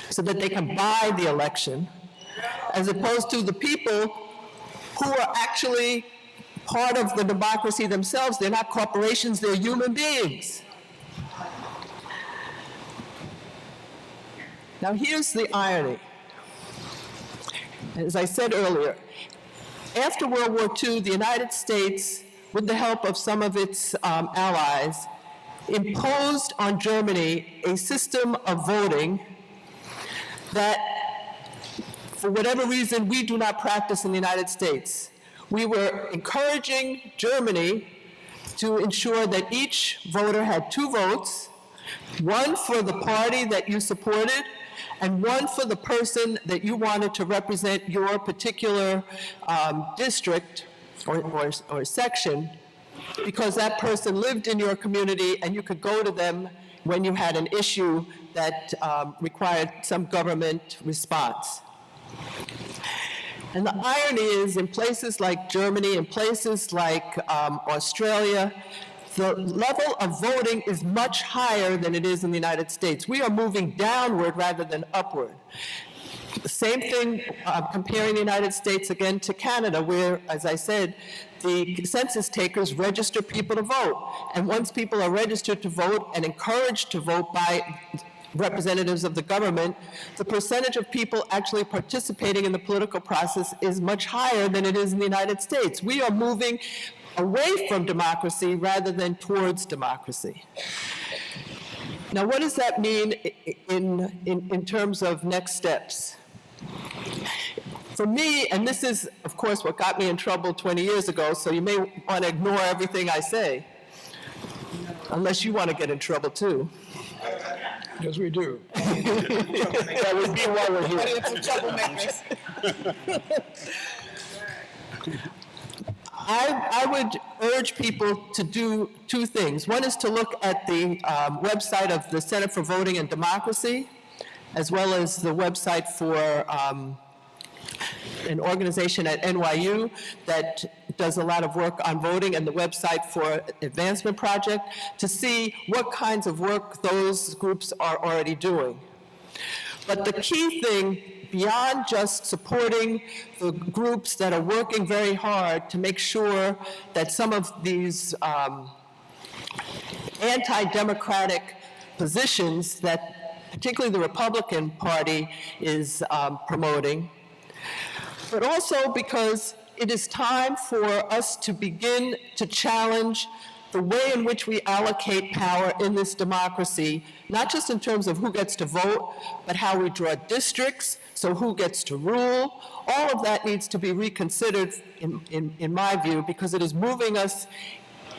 so that they can buy the election, as opposed to the people who are actually part of the democracy themselves. They're not corporations, they're human beings. Now here's the irony. As I said earlier, after World War II, the United States, with the help of some of its allies, imposed on Germany a system of voting that, for whatever reason, we do not practice in the United States. We were encouraging Germany to ensure that each voter had 2 votes, one for the party that you supported, and one for the person that you wanted to represent your particular district or section, because that person lived in your community and you could go to them when you had an issue that required some government response. And the irony is, in places like Germany, in places like Australia, the level of voting is much higher than it is in the United States. We are moving downward rather than upward. The same thing comparing the United States again to Canada, where, as I said, the census takers register people to vote. And once people are registered to vote and encouraged to vote by representatives of the government, the percentage of people actually participating in the political process is much higher than it is in the United States. We are moving away from democracy rather than towards democracy. Now, what does that mean in terms of next steps? For me, and this is, of course, what got me in trouble 20 years ago, so you may want to ignore everything I say, unless you want to get in trouble too. Yes, we do. That would be why we're here. I would urge people to do 2 things. One is to look at the website of the Center for Voting and Democracy, as well as the website for an organization at NYU that does a lot of work on voting, and the website for Advancement Project, to see what kinds of work those groups are already doing. But the key thing, beyond just supporting the groups that are working very hard to make sure that some of these anti-democratic positions that particularly the Republican Party is promoting, but also because it is time for us to begin to challenge the way in which we allocate power in this democracy, not just in terms of who gets to vote, but how we draw districts, so who gets to rule. All of that needs to be reconsidered, in my view, because it is moving us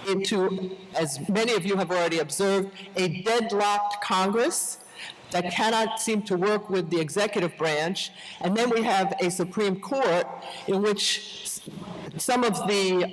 into, as many of you have already observed, a deadlocked Congress that cannot seem to work with the executive branch. And then we have a Supreme Court in which some of the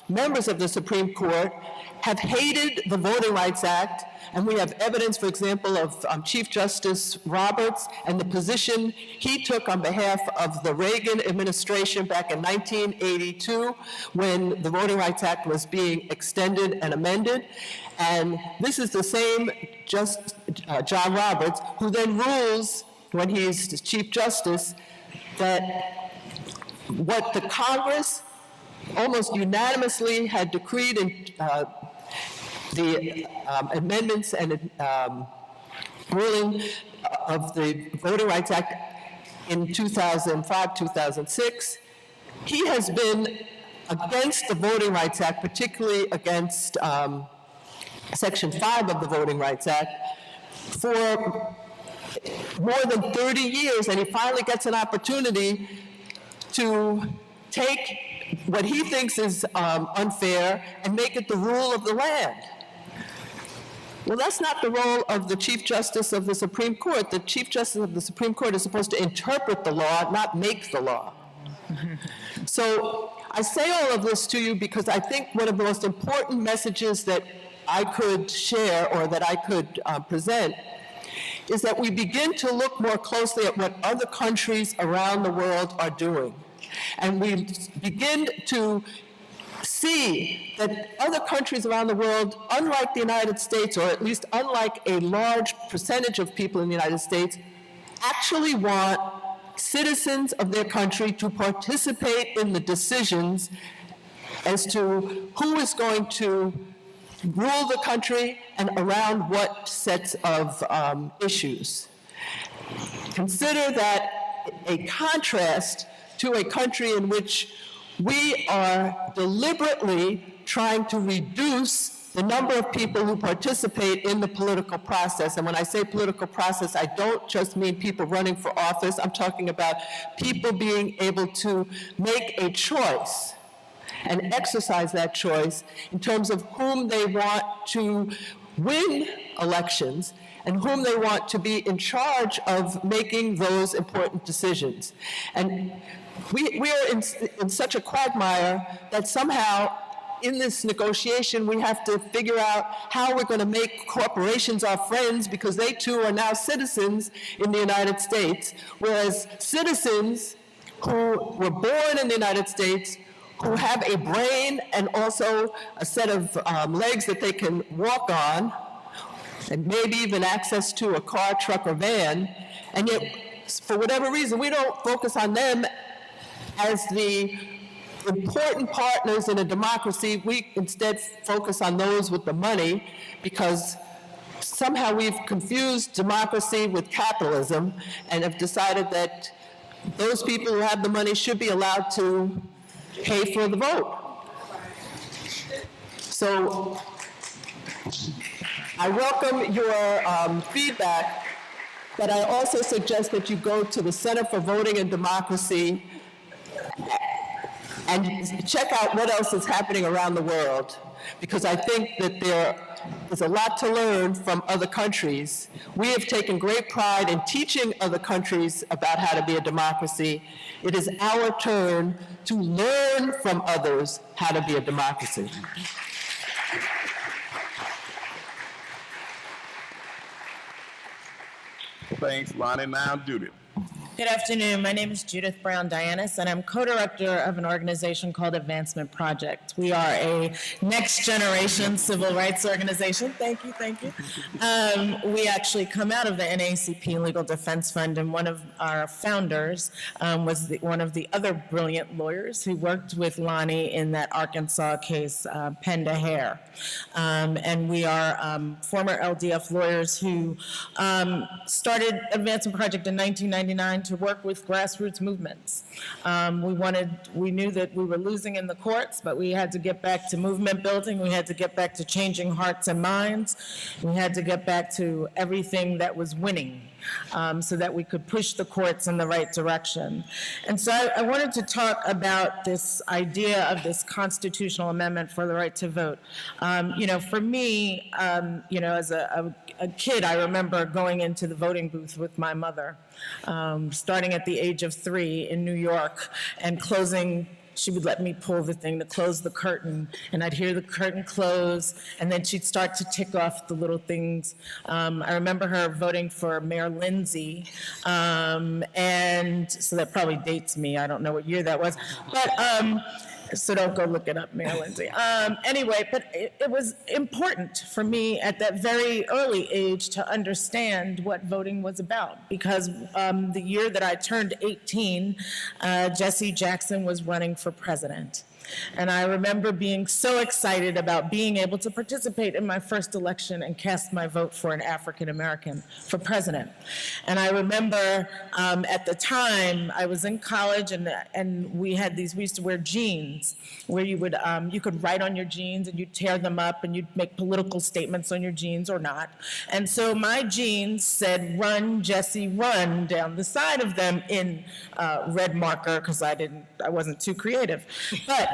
members of the Supreme Court have hated the Voting Rights Act, and we have evidence, for example, of Chief Justice Roberts and the position he took on behalf of the Reagan administration back in 1982 when the Voting Rights Act was being extended and amended. And this is the same John Roberts who then rules, when he's Chief Justice, that what the Congress almost unanimously had decreed in the amendments and ruling of the Voting Rights Act in 2005, 2006, he has been against the Voting Rights Act, particularly against Section 5 of the Voting Rights Act, for more than 30 years, and he finally gets an opportunity to take what he thinks is unfair and make it the rule of the land. Well, that's not the role of the Chief Justice of the Supreme Court. The Chief Justice of the Supreme Court is supposed to interpret the law, not make the law. So I say all of this to you because I think one of the most important messages that I could share or that I could present is that we begin to look more closely at what other countries around the world are doing. And we begin to see that other countries around the world, unlike the United States, or at least unlike a large percentage of people in the United States, actually want citizens of their country to participate in the decisions as to who is going to rule the country and around what sets of issues. Consider that a contrast to a country in which we are deliberately trying to reduce the number of people who participate in the political process. And when I say political process, I don't just mean people running for office. I'm talking about people being able to make a choice and exercise that choice in terms of whom they want to win elections and whom they want to be in charge of making those important decisions. And we are in such a quagmire that somehow in this negotiation we have to figure out how we're going to make corporations our friends because they too are now citizens in the United States, whereas citizens who were born in the United States, who have a brain and also a set of legs that they can walk on, and maybe even access to a car, truck, or van, and yet, for whatever reason, we don't focus on them as the important partners in a democracy. We instead focus on those with the money because somehow we've confused democracy with capitalism and have decided that those people who have the money should be allowed to pay for the vote. So I welcome your feedback, but I also suggest that you go to the Center for Voting and Democracy and check out what else is happening around the world, because I think that there is a lot to learn from other countries. We have taken great pride in teaching other countries about how to be a democracy. It is our turn to learn from others how to be a democracy. Thanks, Lonnie. Now, Judith. Good afternoon. My name is Judith Brown-Dianis, and I'm co-director of an organization called Advancement Project. We are a next-generation civil rights organization. Thank you, thank you. We actually come out of the NAACP Legal Defense Fund, and one of our founders was one of the other brilliant lawyers who worked with Lonnie in that Arkansas case, Penda Hare. And we are former LDF lawyers who started Advancement Project in 1999 began to work with grassroots movements. We knew that we were losing in the courts, but we had to get back to movement building. We had to get back to changing hearts and minds. We had to get back to everything that was winning. So that we could push the courts in the right direction. And so I wanted to talk about this idea of this constitutional amendment for the right to vote. For me, as a kid, I remember going into the voting booth with my mother, starting at the age of 3 in New York and closing. She would let me pull the thing to close the curtain, and I'd hear the curtain close, and then she'd start to tick off the little things. I remember her voting for Mayor Lindsay, and so that probably dates me. I don't know what year that was, but so don't go look it up, Mayor Lindsay. Anyway, but it was important for me at that very early age to understand what voting was about, because the year that I turned 18, Jesse Jackson was running for president. And I remember being so excited about being able to participate in my first election and cast my vote for an African American for president. And I remember at the time I was in college, and we used to wear jeans where you could write on your jeans and you'd tear them up and you'd make political statements on your jeans or not. And so my jeans said "Run, Jesse, run" down the side of them in red marker, because I wasn't too creative. But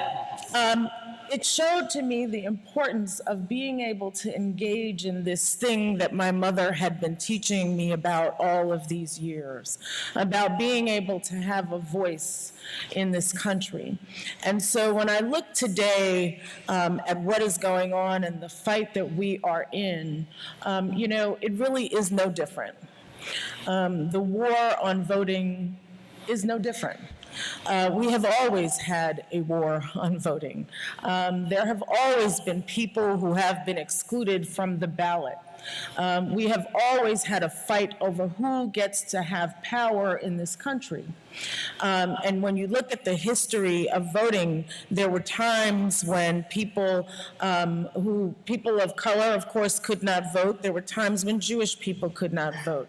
it showed to me the importance of being able to engage in this thing that my mother had been teaching me about all of these years, about being able to have a voice in this country. And so when I look today at what is going on and the fight that we are in, it really is no different. The war on voting is no different. We have always had a war on voting. There have always been people who have been excluded from the ballot. We have always had a fight over who gets to have power in this country. And when you look at the history of voting, there were times when people of color, of course, could not vote. There were times when Jewish people could not vote.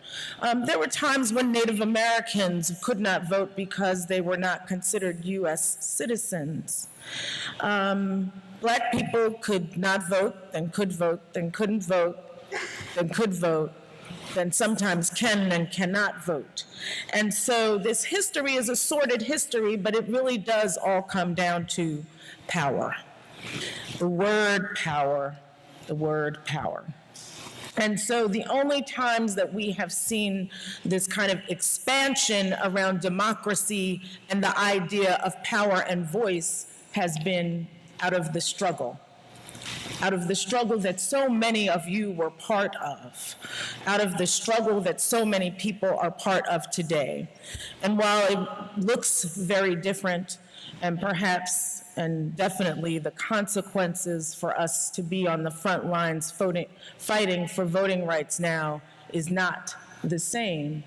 There were times when Native Americans could not vote because they were not considered U.S. citizens. Black people could not vote, then could vote, then couldn't vote, then could vote, then sometimes can and cannot vote. And so this history is a sordid history, but it really does all come down to power. The word power, the word power. And so the only times that we have seen this kind of expansion around democracy and the idea of power and voice has been out of the struggle that so many of you were part of, out of the struggle that so many people are part of today. And while it looks very different, and perhaps and definitely the consequences for us to be on the front lines fighting for voting rights now is not the same,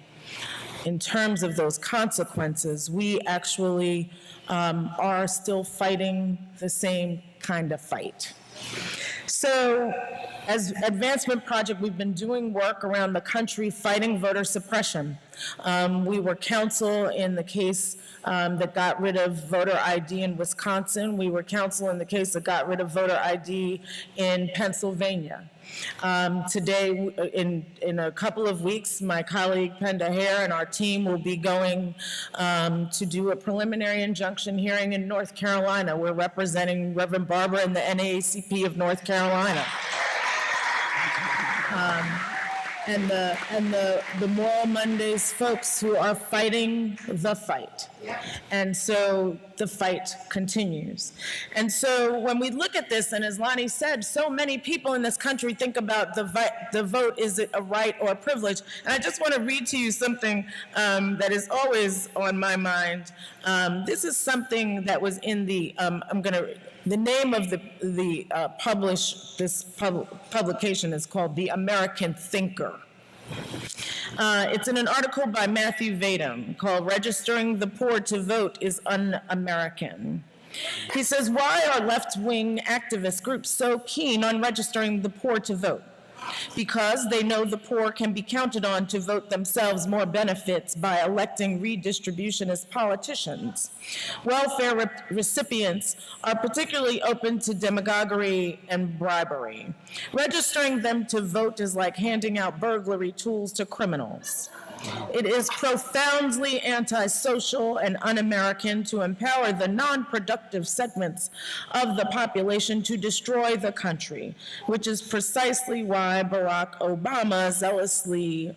in terms of those consequences, we actually are still fighting the same kind of fight. So, as Advancement Project, we've been doing work around the country fighting voter suppression. We were counsel in the case that got rid of voter ID in Wisconsin. We were counsel in the case that got rid of voter ID in Pennsylvania. Today, in a couple of weeks, my colleague Penda Hare and our team will be going to do a preliminary injunction hearing in North Carolina. We're representing Reverend Barber and the NAACP of North Carolina. And the Moral Mondays folks who are fighting the fight. And so the fight continues. And so when we look at this, and as Lonnie said, so many people in this country think about the vote, is it a right or a privilege? And I just want to read to you something that is always on my mind. This is something that was in the, the name of the publication is called The American Thinker. It's in an article by Matthew Vadum called "Registering the Poor to Vote is Un-American." He says, why are left-wing activist groups so keen on registering the poor to vote? because they know the poor can be counted on to vote themselves more benefits by electing redistributionist politicians. Welfare recipients are particularly open to demagoguery and bribery. Registering them to vote is like handing out burglary tools to criminals. It is profoundly antisocial and un-American to empower the non-productive segments of the population to destroy the country, which is precisely why Barack Obama zealously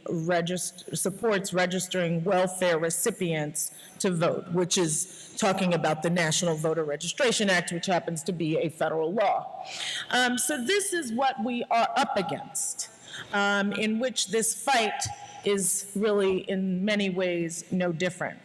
supports registering welfare recipients to vote, which is talking about the National Voter Registration Act, which happens to be a federal law. So this is what we are up against, in which this fight is really in many ways no different.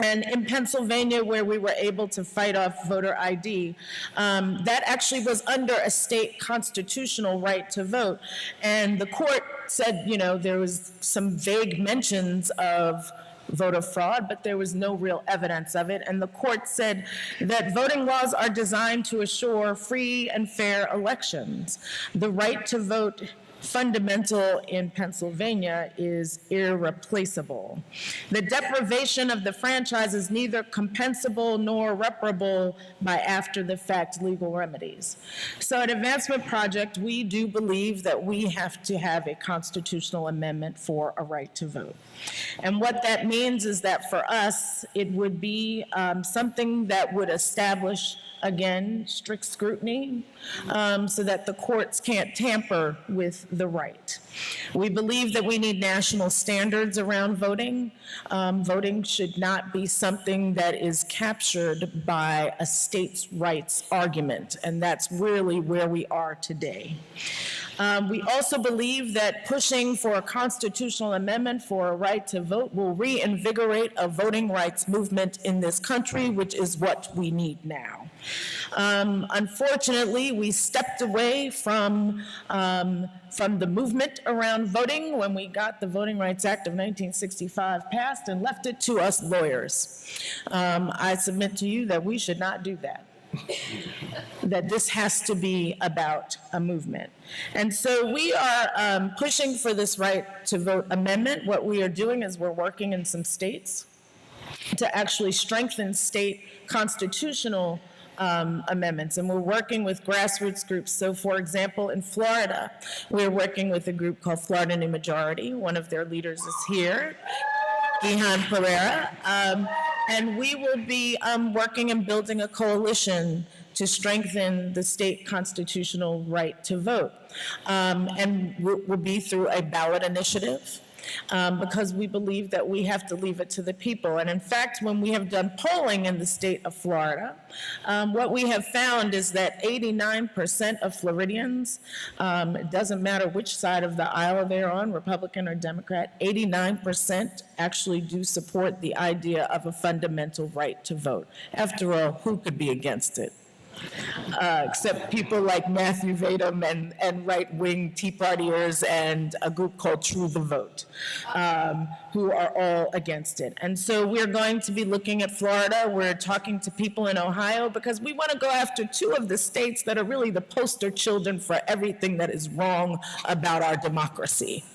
And in Pennsylvania, where we were able to fight off voter ID, that actually was under a state constitutional right to vote. And the court said, you know, there was some vague mentions of voter fraud, but there was no real evidence of it. And the court said that voting laws are designed to assure free and fair elections. The right to vote, fundamental in Pennsylvania, is irreplaceable. The deprivation of the franchise is neither compensable nor reparable by after-the-fact legal remedies. So at Advancement Project, we do believe that we have to have a constitutional amendment for a right to vote. And what that means is that for us, it would be something that would establish, again, strict scrutiny, so that the courts can't tamper with the right. We believe that we need national standards around voting. Voting should not be something that is captured by a states' rights argument, and that's really where we are today. We also believe that pushing for a constitutional amendment for a right to vote will reinvigorate a voting rights movement in this country, which is what we need now. Unfortunately, we stepped away from the movement around voting when we got the Voting Rights Act of 1965 passed and left it to us lawyers. I submit to you that we should not do that. That this has to be about a movement. And so we are pushing for this right to vote amendment. What we are doing is we're working in some states to actually strengthen state constitutional amendments, and we're working with grassroots groups. So for example, in Florida, we're working with a group called Florida New Majority. One of their leaders is here, Gihan Pereira. And we will be working and building a coalition to strengthen the state constitutional right to vote. And will be through a ballot initiative, because we believe that we have to leave it to the people. And in fact, when we have done polling in the state of Florida, what we have found is that 89% of Floridians, it doesn't matter which side of the aisle they're on, Republican or Democrat, 89% actually do support the idea of a fundamental right to vote. After all, who could be against it? Except people like Matthew Vadum and right-wing Tea Partiers and a group called True the Vote, who are all against it. And so we're going to be looking at Florida. We're talking to people in Ohio because we want to go after two of the states that are really the poster children for everything that is wrong about our democracy.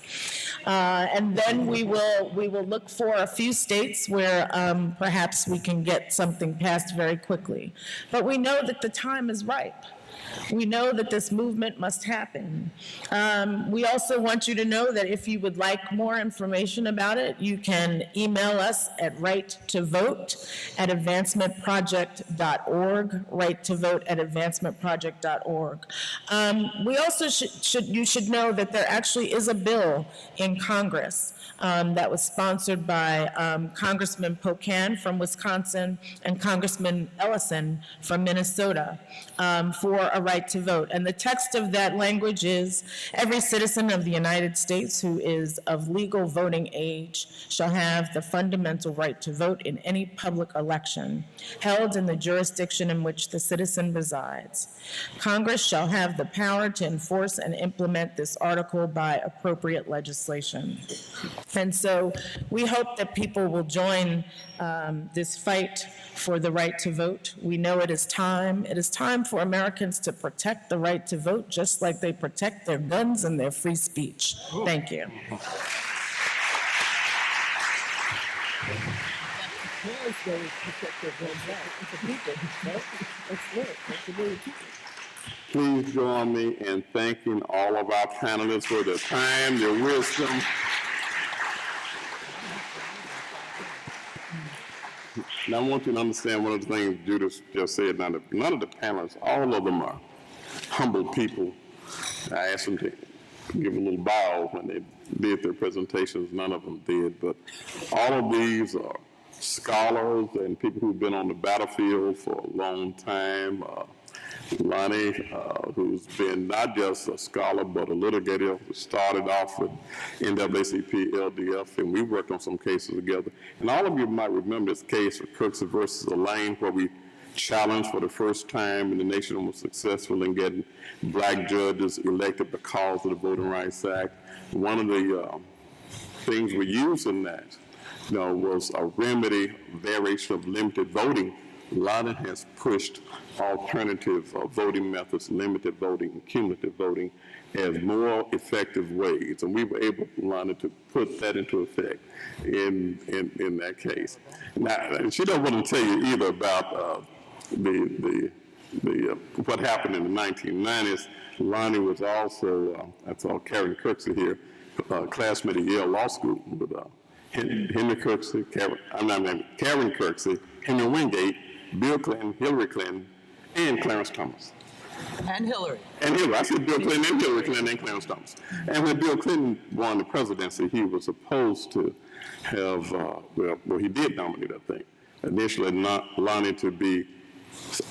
And then we will look for a few states where perhaps we can get something passed very quickly. But we know that the time is ripe. We know that this movement must happen. We also want you to know that if you would like more information about it, you can email us at righttovote@advancementproject.org, righttovote@advancementproject.org. We also you should know that there actually is a bill in Congress that was sponsored by Congressman Pocan from Wisconsin and Congressman Ellison from Minnesota for a right to vote. And the text of that language is, every citizen of the United States who is of legal voting age shall have the fundamental right to vote in any public election held in the jurisdiction in which the citizen resides. Congress shall have the power to enforce and implement this article by appropriate legislation. And so we hope that people will join this fight for the right to vote. We know it is time. It is time for Americans to protect the right to vote, just like they protect their guns and their free speech. Thank you. Please join me in thanking all of our panelists for their time, their wisdom. Now, I want you to understand one of the things Judith just said. None of the panelists, all of them are humble people. I asked them to give a little bow when they did their presentations. None of them did, but all of these are scholars and people who've been on the battlefield for a long time. Lonnie, who's been not just a scholar, but a litigator, who started off with NAACP, LDF, and we worked on some cases together. And all of you might remember this case of Crooks versus Elaine, where we challenged for the first time in the nation and was successful in getting black judges elected because of the Voting Rights Act. One of the things we used in that, was a remedy variation of limited voting. Lonnie has pushed alternative voting methods, limited voting, cumulative voting, as more effective ways. And we were able, Lonnie, to put that into effect in that case. Now, and she doesn't want to tell you either about what happened in the 1990s. Lonnie was also, I saw Karen Kirksey here, classmate at Yale Law School with Henry Kirksey, Karen Kirksey, Henry Wingate, Bill Clinton, Hillary Clinton, and Clarence Thomas. And Hillary. And Hillary. I said Bill Clinton and Hillary Clinton and Clarence Thomas. And when Bill Clinton won the presidency, he was supposed to have, he did nominate, I think, initially Lonnie to be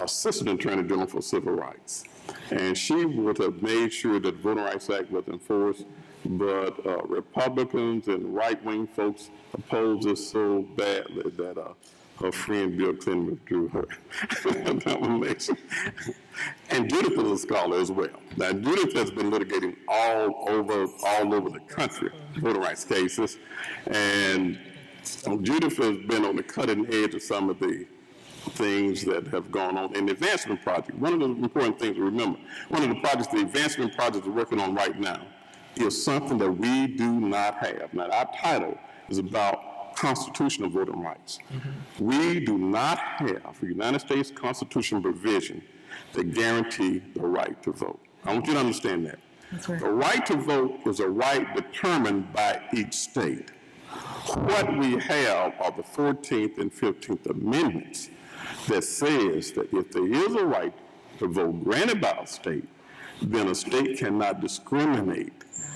Assistant Attorney General for Civil Rights. And she would have made sure that the Voting Rights Act was enforced, but Republicans and right-wing folks opposed it so badly that her friend Bill Clinton withdrew her nomination. And Judith is a scholar as well. Now, Judith has been litigating all over the country, voting rights cases, and Judith has been on the cutting edge of some of the things that have gone on in the Advancement Project. One of the important things to remember, one of the projects the Advancement Project is working on right now is something that we do not have. Now, our title is about constitutional voting rights. Mm-hmm. We do not have a United States Constitution provision that guarantee the right to vote. I want you to understand that. That's right. The right to vote is a right determined by each state. What we have are the 14th and 15th Amendments that says that if there is a right to vote granted by a state, then a state cannot discriminate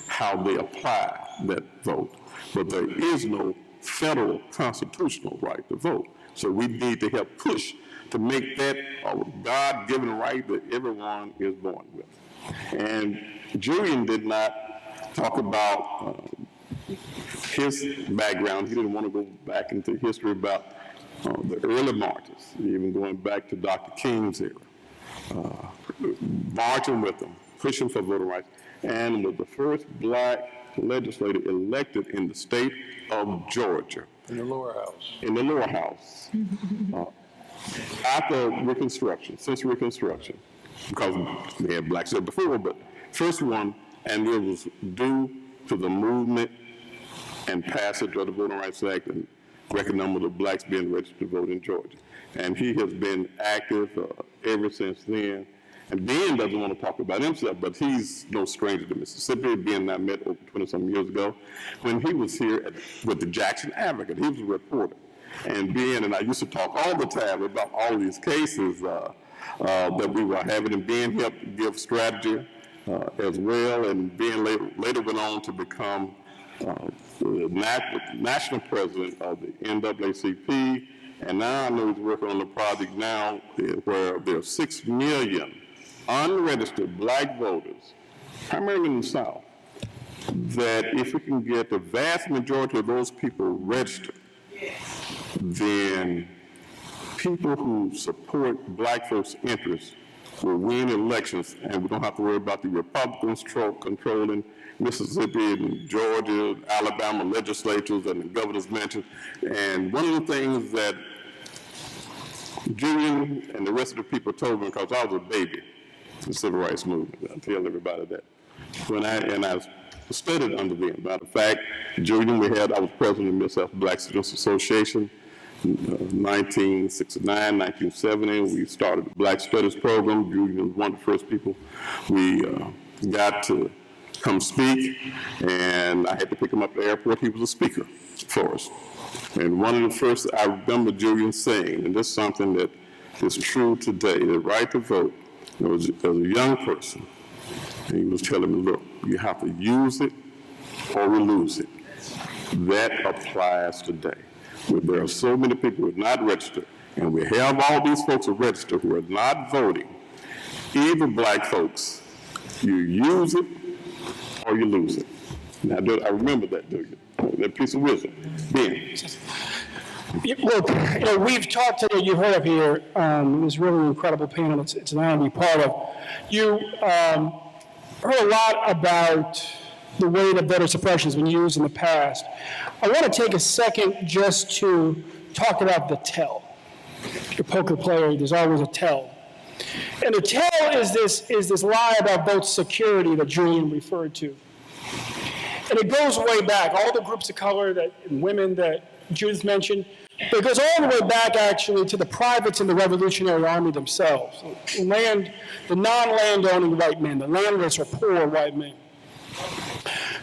how they apply that vote. But there is no federal constitutional right to vote. So we need to help push to make that a God-given right that everyone is born with. And Julian did not talk about his background. He didn't want to go back into history about the early marches, even going back to Dr. King's era, marching with them, pushing for voting rights, and was the first black legislator elected in the state of Georgia. In the lower house. In the lower house. After Reconstruction, since Reconstruction, because they had blacks there before, but first one, and it was due to the movement and passage of the Voting Rights Act and record number of blacks being registered to vote in Georgia. And he has been active ever since then. And Ben doesn't want to talk about himself, but he's no stranger to Mississippi. Ben and I met over 20-some years ago when he was here with the Jackson Advocate. He was a reporter. And Ben and I used to talk all the time about all these cases that we were having. And Ben helped give strategy as well. And Ben later went on to become the national president of the NAACP. And now I know he's working on the project now where there are 6 million unregistered black voters, primarily in the South, that if we can get the vast majority of those people registered, then people who support black folks' interests will win elections, and we don't have to worry about the Republicans controlling Mississippi and Georgia, Alabama legislatures and the governor's mansion. And one of the things that Julian and the rest of the people told me, because I was a baby in the civil rights movement. I tell everybody that. I studied under them. Matter of fact, Julian, I was president of Mid-South Black Students Association. 1969, 1970, we started the Black Studies program. Julian was one of the first people we got to come speak, and I had to pick him up at the airport. He was a speaker for us. And one of the first I remember Julian saying, and this is something that is true today, the right to vote, as a young person, and he was telling me, look, you have to use it or we lose it. That applies today. There are so many people who are not registered, and we have all these folks who are registered who are not voting. Even black folks, you use it or you lose it. Now, I remember that, do you? That piece of wisdom. Ben. Look, we've talked today, you heard up here, it was really an incredible panel. It's an honor to be part of. You heard a lot about the way that voter suppression has been used in the past. I want to take a second just to talk about the tell. If you're a poker player, there's always a tell. And the tell is this lie about vote security that Julian referred to. And it goes way back. All the groups of color and women that Judith mentioned, it goes all the way back, actually, to the privates in the Revolutionary Army themselves. The non-land-owning white men, the landless or poor white men,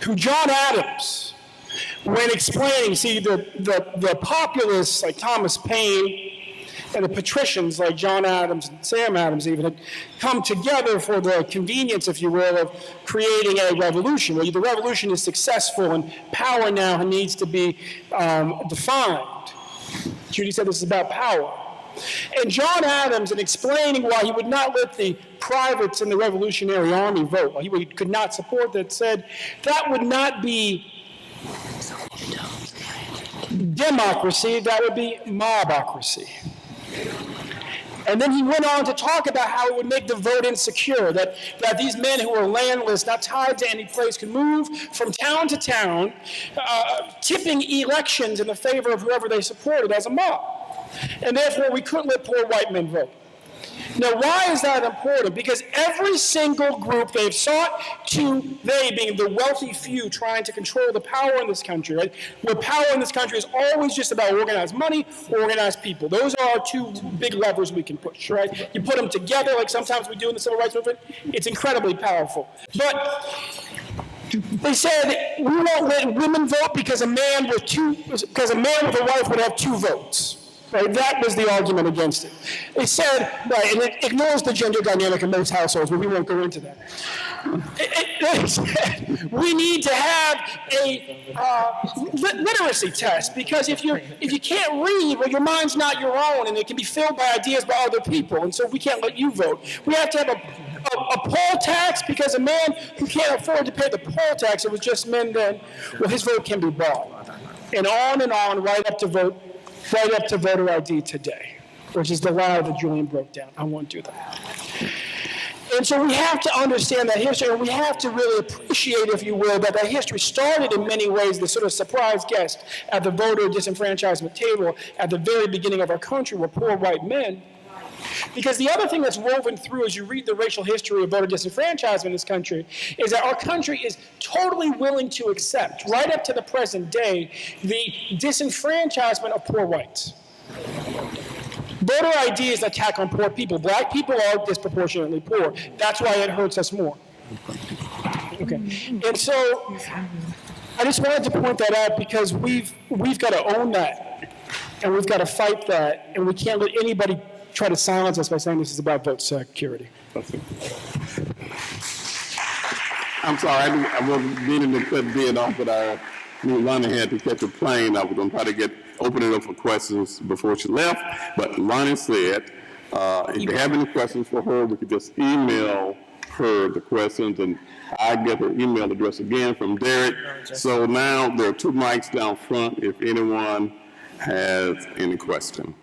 who John Adams, when explaining, see, the populists like Thomas Paine and the patricians like John Adams and Sam Adams even had come together for the convenience, if you will, of creating a revolution, where the revolution is successful and power now needs to be defined. Judy said this is about power. And John Adams, in explaining why he would not let the privates in the Revolutionary Army vote, why he could not support that, said that would not be democracy, that would be mobocracy. And then he went on to talk about how it would make the vote insecure, that these men who were landless, not tied to any place, could move from town to town, tipping elections in the favor of whoever they supported as a mob. And therefore, we couldn't let poor white men vote. Now, why is that important? Because every single group they've sought to, they being the wealthy few trying to control the power in this country, right? Where power in this country is always just about organized money, organized people. Those are our two big levers we can push, right? You put them together, like sometimes we do in the civil rights movement, it's incredibly powerful. But they said we won't let women vote because a man with a wife would have two votes. Right, that was the argument against it. They said, right, and it ignores the gender dynamic in most households, but we won't go into that. They said we need to have a literacy test, because if you can't read, well, your mind's not your own, and it can be filled by ideas by other people, and so we can't let you vote. We have to have a poll tax, because a man who can't afford to pay the poll tax, it was just men then, well, his vote can be bought. And on, right up to voter ID today, which is the lie that Julian broke down. I won't do that. And so we have to understand that history, and we have to really appreciate, if you will, that history started in many ways the sort of surprise guest at the voter disenfranchisement table at the very beginning of our country were poor white men. Because the other thing that's woven through as you read the racial history of voter disenfranchisement in this country is that our country is totally willing to accept, right up to the present day, the disenfranchisement of poor whites. Voter ID is an attack on poor people. Black people are disproportionately poor. That's why it hurts us more. Okay. And so I just wanted to point that out, because we've got to own that, and we've got to fight that, and we can't let anybody try to silence us by saying this is about vote security. I'm sorry, I wasn't meaning to cut Ben off, but I knew Lonnie had to catch a plane. I was going to try to open it up for questions before she left, but Lonnie said, if you have any questions for her, we could just email her the questions, and I get her email address again from Derek. So now there are two mics down front if anyone has any question.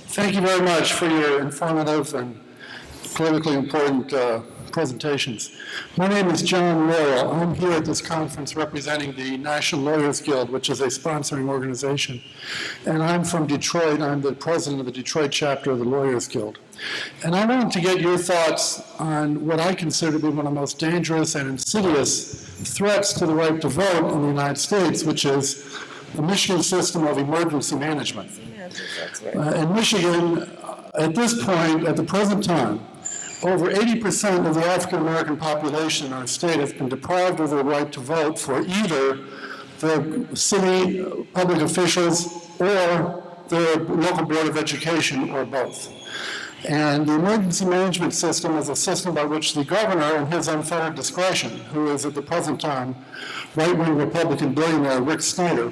Thank you very much for your informative and politically important presentations. My name is John Laurel. I'm here at this conference representing the National Lawyers Guild, which is a sponsoring organization. And I'm from Detroit. I'm the president of the Detroit chapter of the Lawyers Guild. And I wanted to get your thoughts on what I consider to be one of the most dangerous and insidious threats to the right to vote in the United States, which is the Michigan system of emergency management. In Michigan, at this point, at the present time, over 80% of the African American population in our state has been deprived of their right to vote for either the city public officials or their local board of education or both. And the emergency management system is a system by which the governor, in his unfettered discretion, who is at the present time right-wing Republican billionaire Rick Snyder,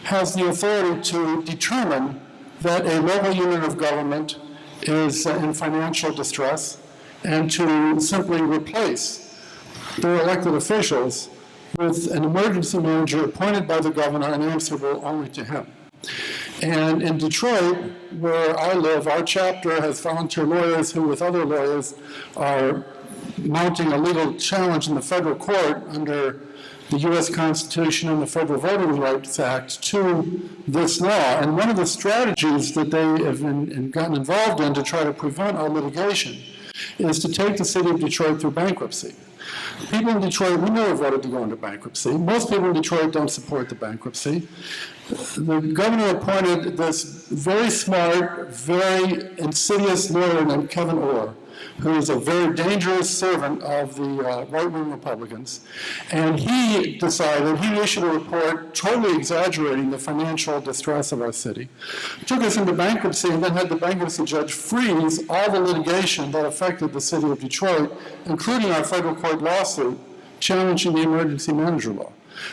has the authority to determine that a local unit of government is in financial distress and to simply replace their elected officials with an emergency manager appointed by the governor and answerable only to him. And in Detroit, where I live, our chapter has volunteer lawyers who, with other lawyers, are mounting a legal challenge in the federal court under the U.S. Constitution and the Federal Voting Rights Act to this law. And one of the strategies that they have gotten involved in to try to prevent our litigation is to take the city of Detroit through bankruptcy. People in Detroit, we never voted to go into bankruptcy. Most people in Detroit don't support the bankruptcy. The governor appointed this very smart, very insidious lawyer named Kevin Orr, who is a very dangerous servant of the right-wing Republicans. And he decided, he issued a report totally exaggerating the financial distress of our city, took us into bankruptcy, and then had the bankruptcy judge freeze all the litigation that affected the city of Detroit, including our federal court lawsuit challenging the emergency manager law.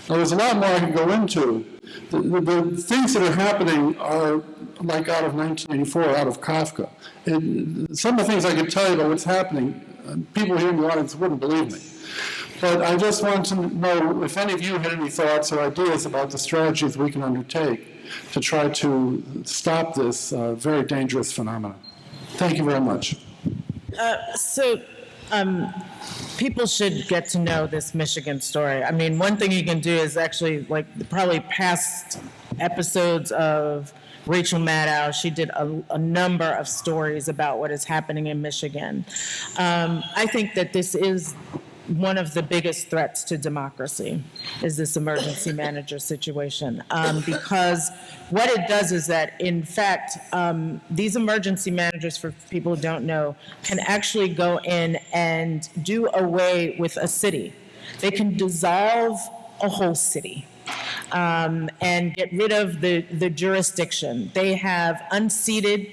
Now, there's a lot more I can go into. The things that are happening are like out of 1984, out of Kafka. Some of the things I could tell you about what's happening, people here in the audience wouldn't believe me. But I just want to know if any of you had any thoughts or ideas about the strategies we can undertake to try to stop this very dangerous phenomenon. Thank you very much. People should get to know this Michigan story. I mean, one thing you can do is actually, like, probably past episodes of Rachel Maddow, she did a number of stories about what is happening in Michigan. I think that this is one of the biggest threats to democracy, is this emergency manager situation. Because what it does is that, in fact, these emergency managers, for people who don't know, can actually go in and do away with a city. They can dissolve a whole city. And get rid of the jurisdiction. They have unseated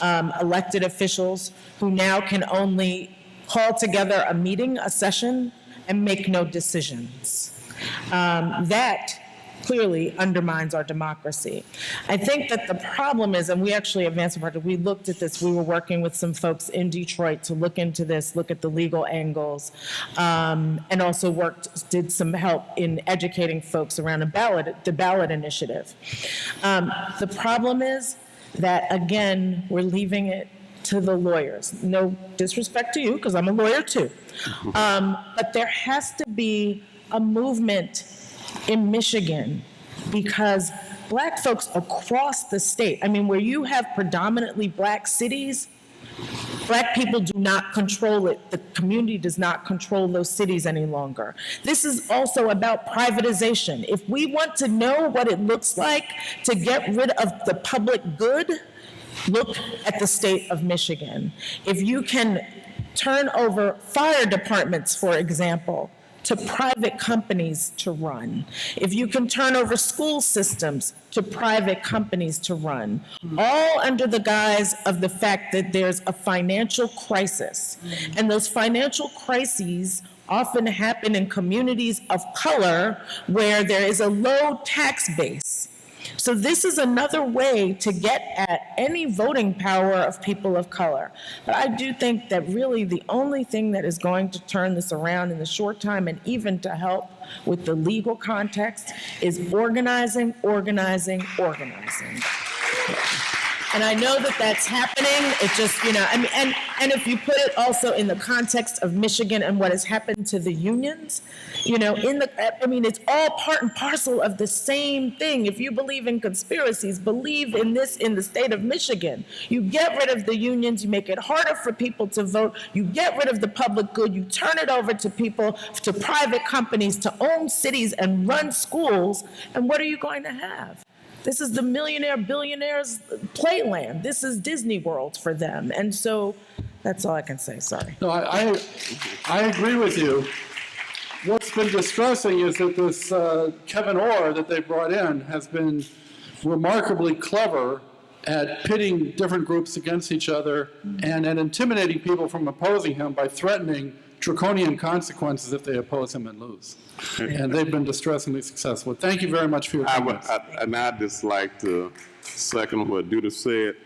elected officials who now can only call together a meeting, a session, and make no decisions. That clearly undermines our democracy. I think that the problem is, and we actually, Advancement Project, we looked at this, we were working with some folks in Detroit to look into this, look at the legal angles, and also did some help in educating folks around the ballot initiative. The problem is that, again, we're leaving it to the lawyers. No disrespect to you, because I'm a lawyer too. But there has to be a movement in Michigan, because Black folks across the state, I mean, where you have predominantly Black cities, Black people do not control it. The community does not control those cities any longer. This is also about privatization. If we want to know what it looks like to get rid of the public good, look at the state of Michigan. If you can turn over fire departments, for example, to private companies to run, if you can turn over school systems to private companies to run, all under the guise of the fact that there's a financial crisis. And those financial crises often happen in communities of color where there is a low tax base. So this is another way to get at any voting power of people of color. But I do think that really the only thing that is going to turn this around in the short time, and even to help with the legal context, is organizing, organizing, organizing. And I know that that's happening. It just, I mean, and if you put it also in the context of Michigan and what has happened to the unions, it's all part and parcel of the same thing. If you believe in conspiracies, believe in this in the state of Michigan. You get rid of the unions, you make it harder for people to vote, you get rid of the public good, you turn it over to people, to private companies to own cities and run schools, and what are you going to have? This is the millionaire, billionaires' playland. This is Disney World for them. And so that's all I can say, sorry. No, I agree with you. What's been distressing is that this Kevin Orr that they brought in has been remarkably clever at pitting different groups against each other and at intimidating people from opposing him by threatening draconian consequences if they oppose him and lose. And they've been distressingly successful. Thank you very much for your comments. And I'd just like to second what Judith said.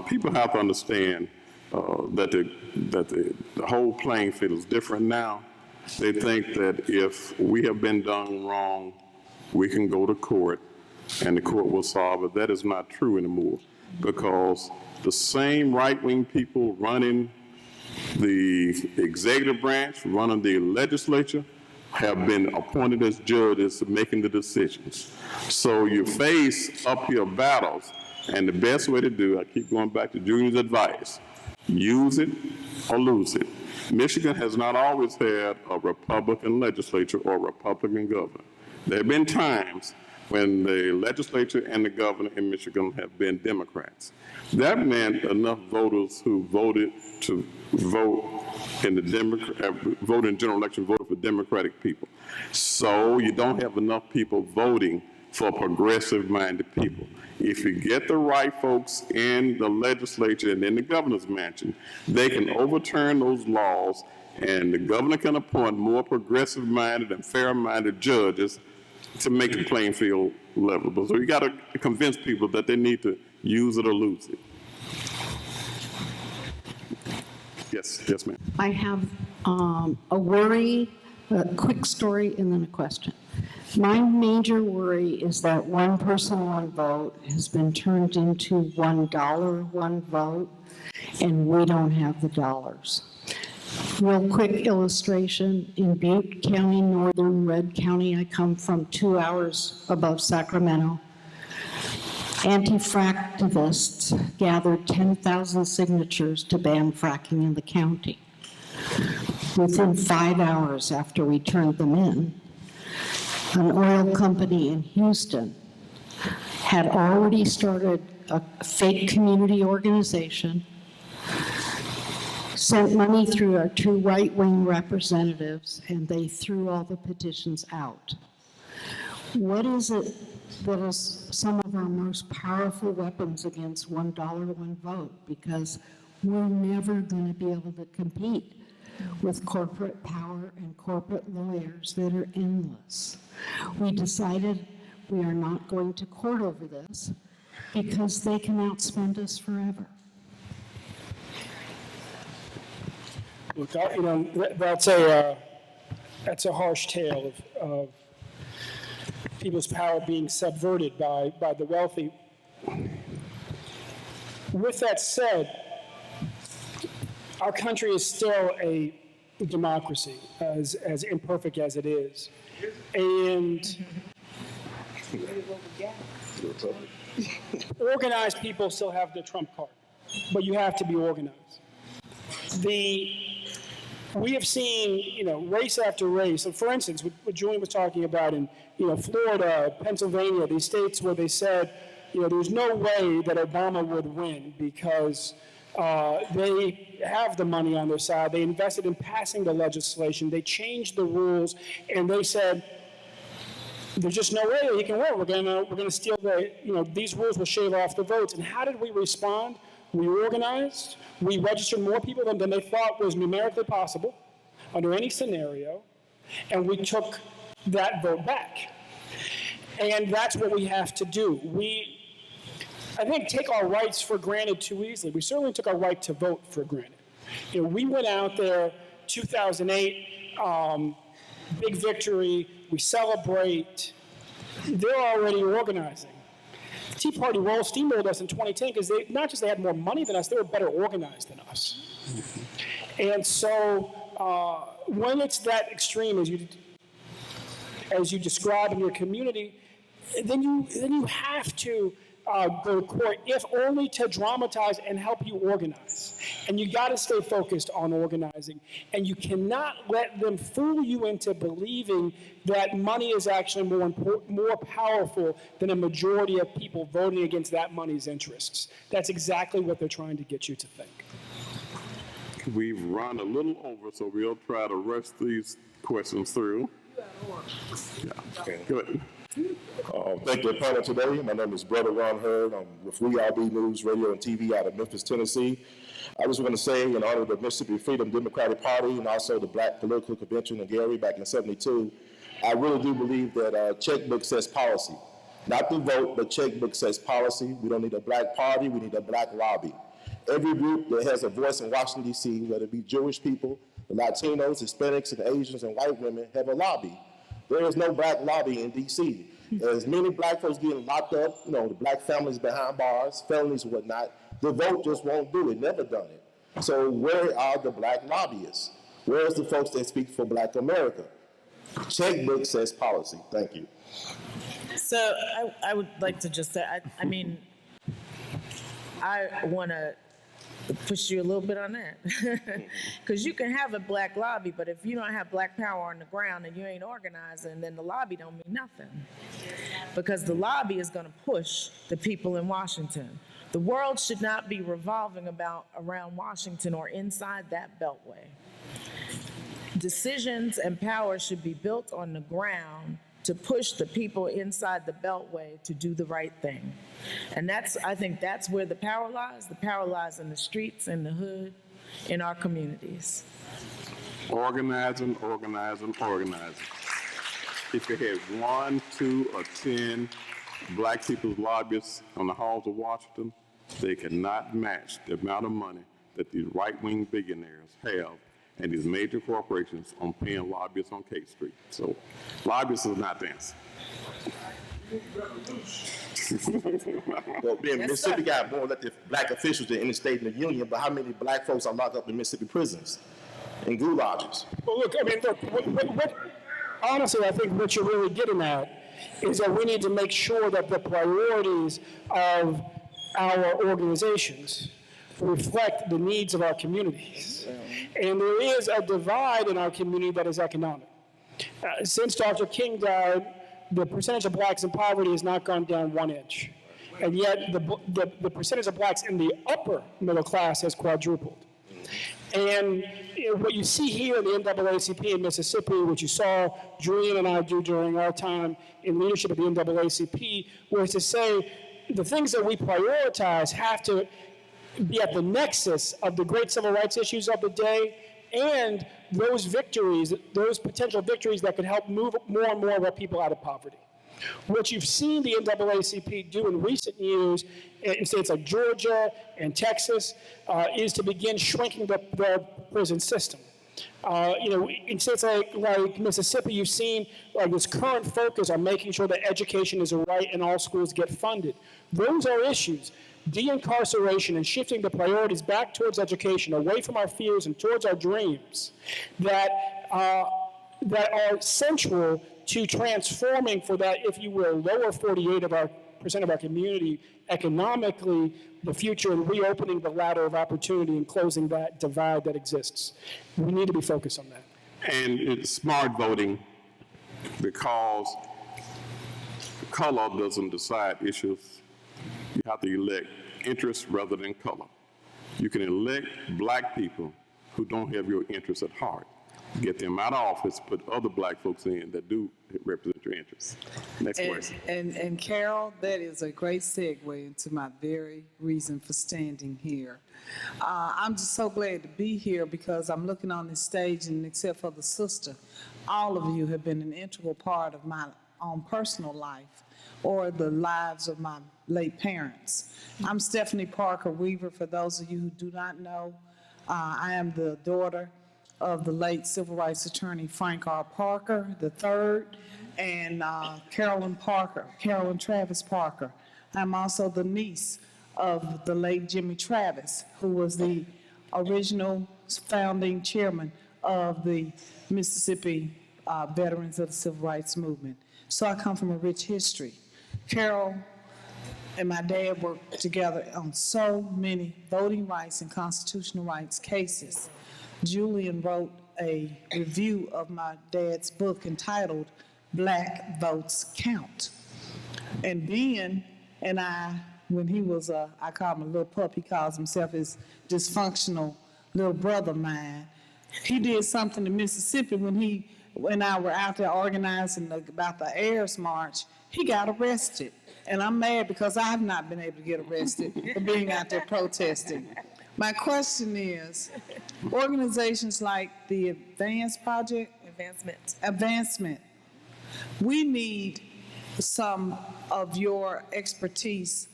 People have to understand that the whole playing field is different now. They think that if we have been done wrong, we can go to court and the court will solve it. That is not true anymore, because the same right-wing people running the executive branch, running the legislature, have been appointed as judges making the decisions. So you face uphill battles, and the best way to do it, I keep going back to Junior's advice, use it or lose it. Michigan has not always had a Republican legislature or a Republican governor. There have been times when the legislature and the governor in Michigan have been Democrats. That meant enough voters who voted to vote in the vote in general election voted for Democratic people. So you don't have enough people voting for progressive-minded people. If you get the right folks in the legislature and in the governor's mansion, they can overturn those laws, and the governor can appoint more progressive-minded and fair-minded judges to make the playing field levelable. So you got to convince people that they need to use it or lose it. Yes, ma'am. I have a worry, a quick story, and then a question. My major worry is that one person, one vote has been turned into $1, one vote, and we don't have the dollars. Real quick illustration, in Butte County, northern Red County, I come from 2 hours above Sacramento. Anti-fractivists gathered 10,000 signatures to ban fracking in the county. Within 5 hours after we turned them in, an oil company in Houston had already started a fake community organization, sent money through our 2 right-wing representatives, and they threw all the petitions out. What is it that is some of our most powerful weapons against $1, one vote? Because we're never going to be able to compete with corporate power and corporate lawyers that are endless. We decided we are not going to court over this because they can outspend us forever. Look, that's a harsh tale of people's power being subverted by the wealthy. With that said, our country is still a democracy, as imperfect as it is. And organized people still have the trump card, but you have to be organized. We have seen, race after race. So for instance, what Julian was talking about in, Florida, Pennsylvania, these states where they said, there's no way that Obama would win because they have the money on their side. They invested in passing the legislation. They changed the rules, and they said, there's just no way that he can win. We're gonna steal these rules will shave off the votes. And how did we respond? We organized. We registered more people than they thought was numerically possible under any scenario, and we took that vote back. And that's what we have to do. I think, take our rights for granted too easily. We certainly took our right to vote for granted. We went out there, 2008, big victory, we celebrate. They're already organizing. Tea Party steamrolled us in 2010 because not just they had more money than us, they were better organized than us. And so when it's that extreme as you describe in your community, then you have to go to court, if only to dramatize and help you organize. And you got to stay focused on organizing. And you cannot let them fool you into believing that money is actually more powerful than a majority of people voting against that money's interests. That's exactly what they're trying to get you to think. We've run a little over, so we'll try to rush these questions through. Yeah. Good. Thank you, panel today. My name is Brother Ron Hurd. I'm with WeRB News Radio and TV out of Memphis, Tennessee. I just want to say, in honor of the Mississippi Freedom Democratic Party and also the Black Political Convention in Gary back in '72, I really do believe that checkbook says policy. Not the vote, but checkbook says policy. We don't need a black party, we need a black lobby. Every group that has a voice in Washington, D.C., whether it be Jewish people, the Latinos, Hispanics, and Asians, and white women, have a lobby. There is no black lobby in D.C. As many black folks getting locked up, the black families behind bars, felonies and whatnot, the vote just won't do it, never done it. So where are the black lobbyists? Where is the folks that speak for black America? Checkbook says policy. Thank you. So I would like to just say, I want to push you a little bit on that. Because you can have a black lobby, but if you don't have black power on the ground and you ain't organizing, then the lobby don't mean nothing. Because the lobby is going to push the people in Washington. The world should not be revolving around Washington or inside that beltway. Decisions and power should be built on the ground to push the people inside the beltway to do the right thing. And I think that's where the power lies. The power lies in the streets, in the hood, in our communities. Organizing, organizing, organizing. If you had 1, 2, or 10 black people's lobbyists on the halls of Washington, they cannot match the amount of money that these right-wing billionaires have and these major corporations on paying lobbyists on K Street. So lobbyists is not the answer. Well, Mississippi got more elected black officials than any state in the union, but how many black folks are locked up in Mississippi prisons and gulags? Well, look, honestly, I think what you're really getting at is that we need to make sure that the priorities of our organizations reflect the needs of our communities. And there is a divide in our community that is economic. Since Dr. King died, the percentage of blacks in poverty has not gone down 1 inch. And yet the percentage of blacks in the upper middle class has quadrupled. And what you see here in the NAACP in Mississippi, what you saw Julian and I do during our time in leadership at the NAACP, was to say the things that we prioritize have to be at the nexus of the great civil rights issues of the day and those victories, those potential victories that could help move more and more of our people out of poverty. What you've seen the NAACP do in recent years in states like Georgia and Texas is to begin shrinking the prison system. In states like Mississippi, you've seen this current focus on making sure that education is a right and all schools get funded. Those are issues. De-incarceration and shifting the priorities back towards education, away from our fears and towards our dreams, that are central to transforming for that, if you will, lower 48% of our community economically, the future, and reopening the ladder of opportunity and closing that divide that exists. We need to be focused on that. And it's smart voting because color doesn't decide issues. You have to elect interest rather than color. You can elect black people who don't have your interests at heart. Get them out of office, put other black folks in that do represent your interests. Next question. And Carol, that is a great segue into my very reason for standing here. I'm just so glad to be here because I'm looking on this stage, and except for the sister, all of you have been an integral part of my own personal life or the lives of my late parents. I'm Stephanie Parker Weaver, for those of you who do not know. I am the daughter of the late civil rights attorney Frank R. Parker III and Carolyn Travis Parker. I'm also the niece of the late Jimmy Travis, who was the original founding chairman of the Mississippi Veterans of the Civil Rights Movement. So I come from a rich history. Carol and my dad worked together on so many voting rights and constitutional rights cases. Julian wrote a review of my dad's book entitled Black Votes Count. And Ben and I, when he was I call him a little pup, he calls himself his dysfunctional little brother of mine. He did something in Mississippi when I were out there organizing about the Ayers March. He got arrested. And I'm mad because I have not been able to get arrested for being out there protesting. My question is, organizations like the Advancement, we need some of your expertise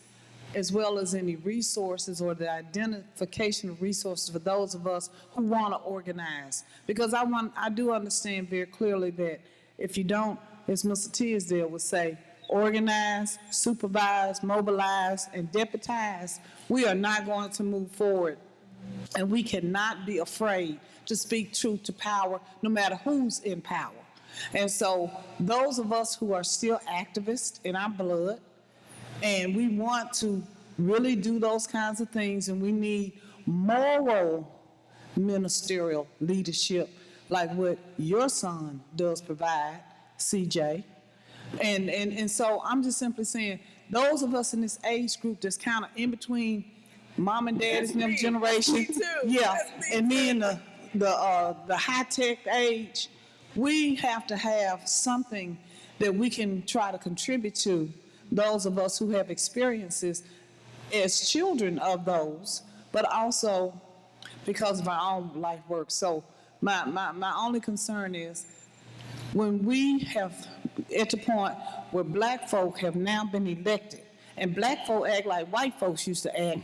as well as any resources or the identification of resources for those of us who want to organize. Because I do understand very clearly that if you don't, as Mr. Tisdale would say, organize, supervise, mobilize, and deputize, we are not going to move forward. And we cannot be afraid to speak truth to power, no matter who's in power. And so those of us who are still activists in our blood, and we want to really do those kinds of things, and we need moral ministerial leadership like what your son does provide, CJ. And so I'm just simply saying, those of us in this age group that's kind of in between mom and dad's generation, Me too. yeah, That's me and me in the high-tech age, we have to have something that we can try to contribute to those of us who have experiences as children of those, but also because of our own life work. So my only concern is when we have at the point where black folk have now been elected, and black folk act like white folks used to act,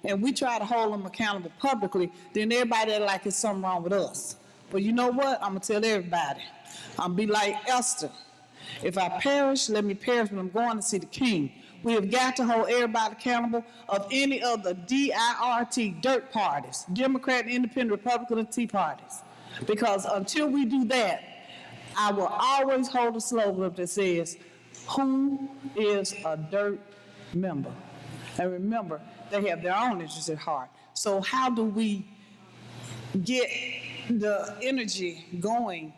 and we try to hold them accountable publicly, then everybody act like there's something wrong with us. But you know what? I'm gonna tell everybody. I'm be like Esther. If I perish, let me perish, but I'm going to see the King. We have got to hold everybody accountable of any of the DIRT, dirt parties, Democrat, Independent, Republican, and Tea parties. Because until we do that, I will always hold a slogan up that says, who is a dirt member? And remember, they have their own interests at heart. So how do we get the energy going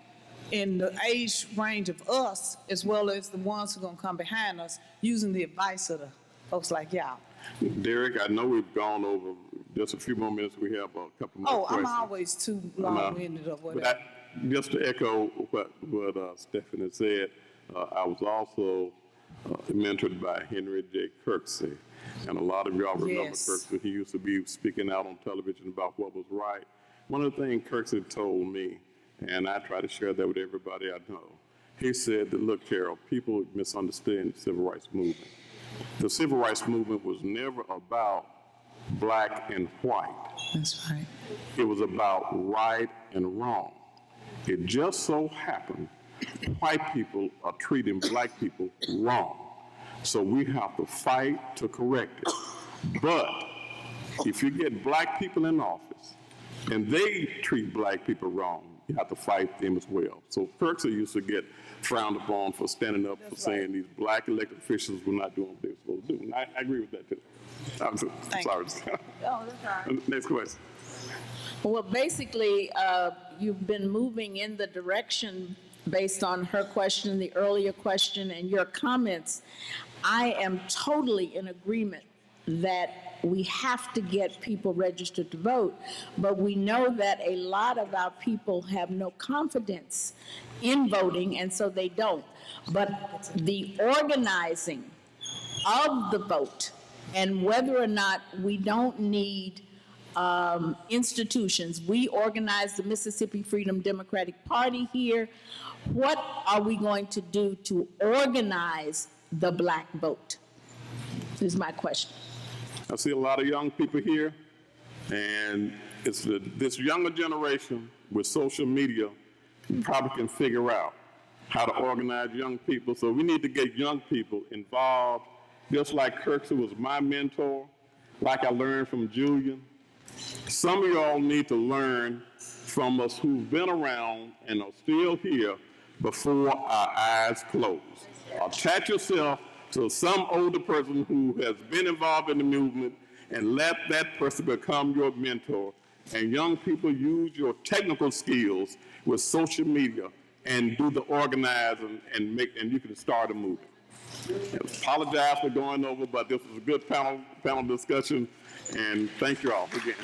in the age range of us, as well as the ones who are gonna come behind us, using the advice of the folks like y'all? Derek, I know we've gone over just a few more minutes. We have a couple more Oh, questions. I'm always too long-winded or But whatever. just to echo what Stephanie said, I was also mentored by Henry J. Kirksey. And a lot of y'all remember Yes. Kirksey. He used to be speaking out on television about what was right. One of the things Kirksey told me, and I try to share that with everybody I know, he said that, look, Carol, people misunderstand the civil rights movement. The civil rights movement was never about black and white. That's right. It was about right and wrong. It just so happened white people are treating black people wrong. So we have to fight to correct it. But if you get black people in office and they treat black people wrong, you have to fight them as well. So Kirksey used to get frowned upon for standing up for saying these black elected officials were not doing what they were supposed to do. And I agree with that too. I'm Thank sorry. Oh, that's all right. Next question. Well, basically, you've been moving in the direction based on her question, the earlier question, and your comments. I am totally in agreement that we have to get people registered to vote, but we know that a lot of our people have no confidence in voting, and so they don't. But the organizing of the vote and whether or not we don't need institutions. We organize the Mississippi Freedom Democratic Party here. What are we going to do to organize the black vote? Is my question. I see a lot of young people here, and it's this younger generation with social media probably can figure out how to organize young people. So we need to get young people involved just like Kirk, who was my mentor, like I learned from Julian. Some of y'all need to learn from us who've been around and are still here before our eyes close. Attach yourself to some older person who has been involved in the movement and let that person become your mentor. And young people, use your technical skills with social media and do the organizing and you can start a movement. I apologize for going over, but this was a good panel discussion, and thank you all again.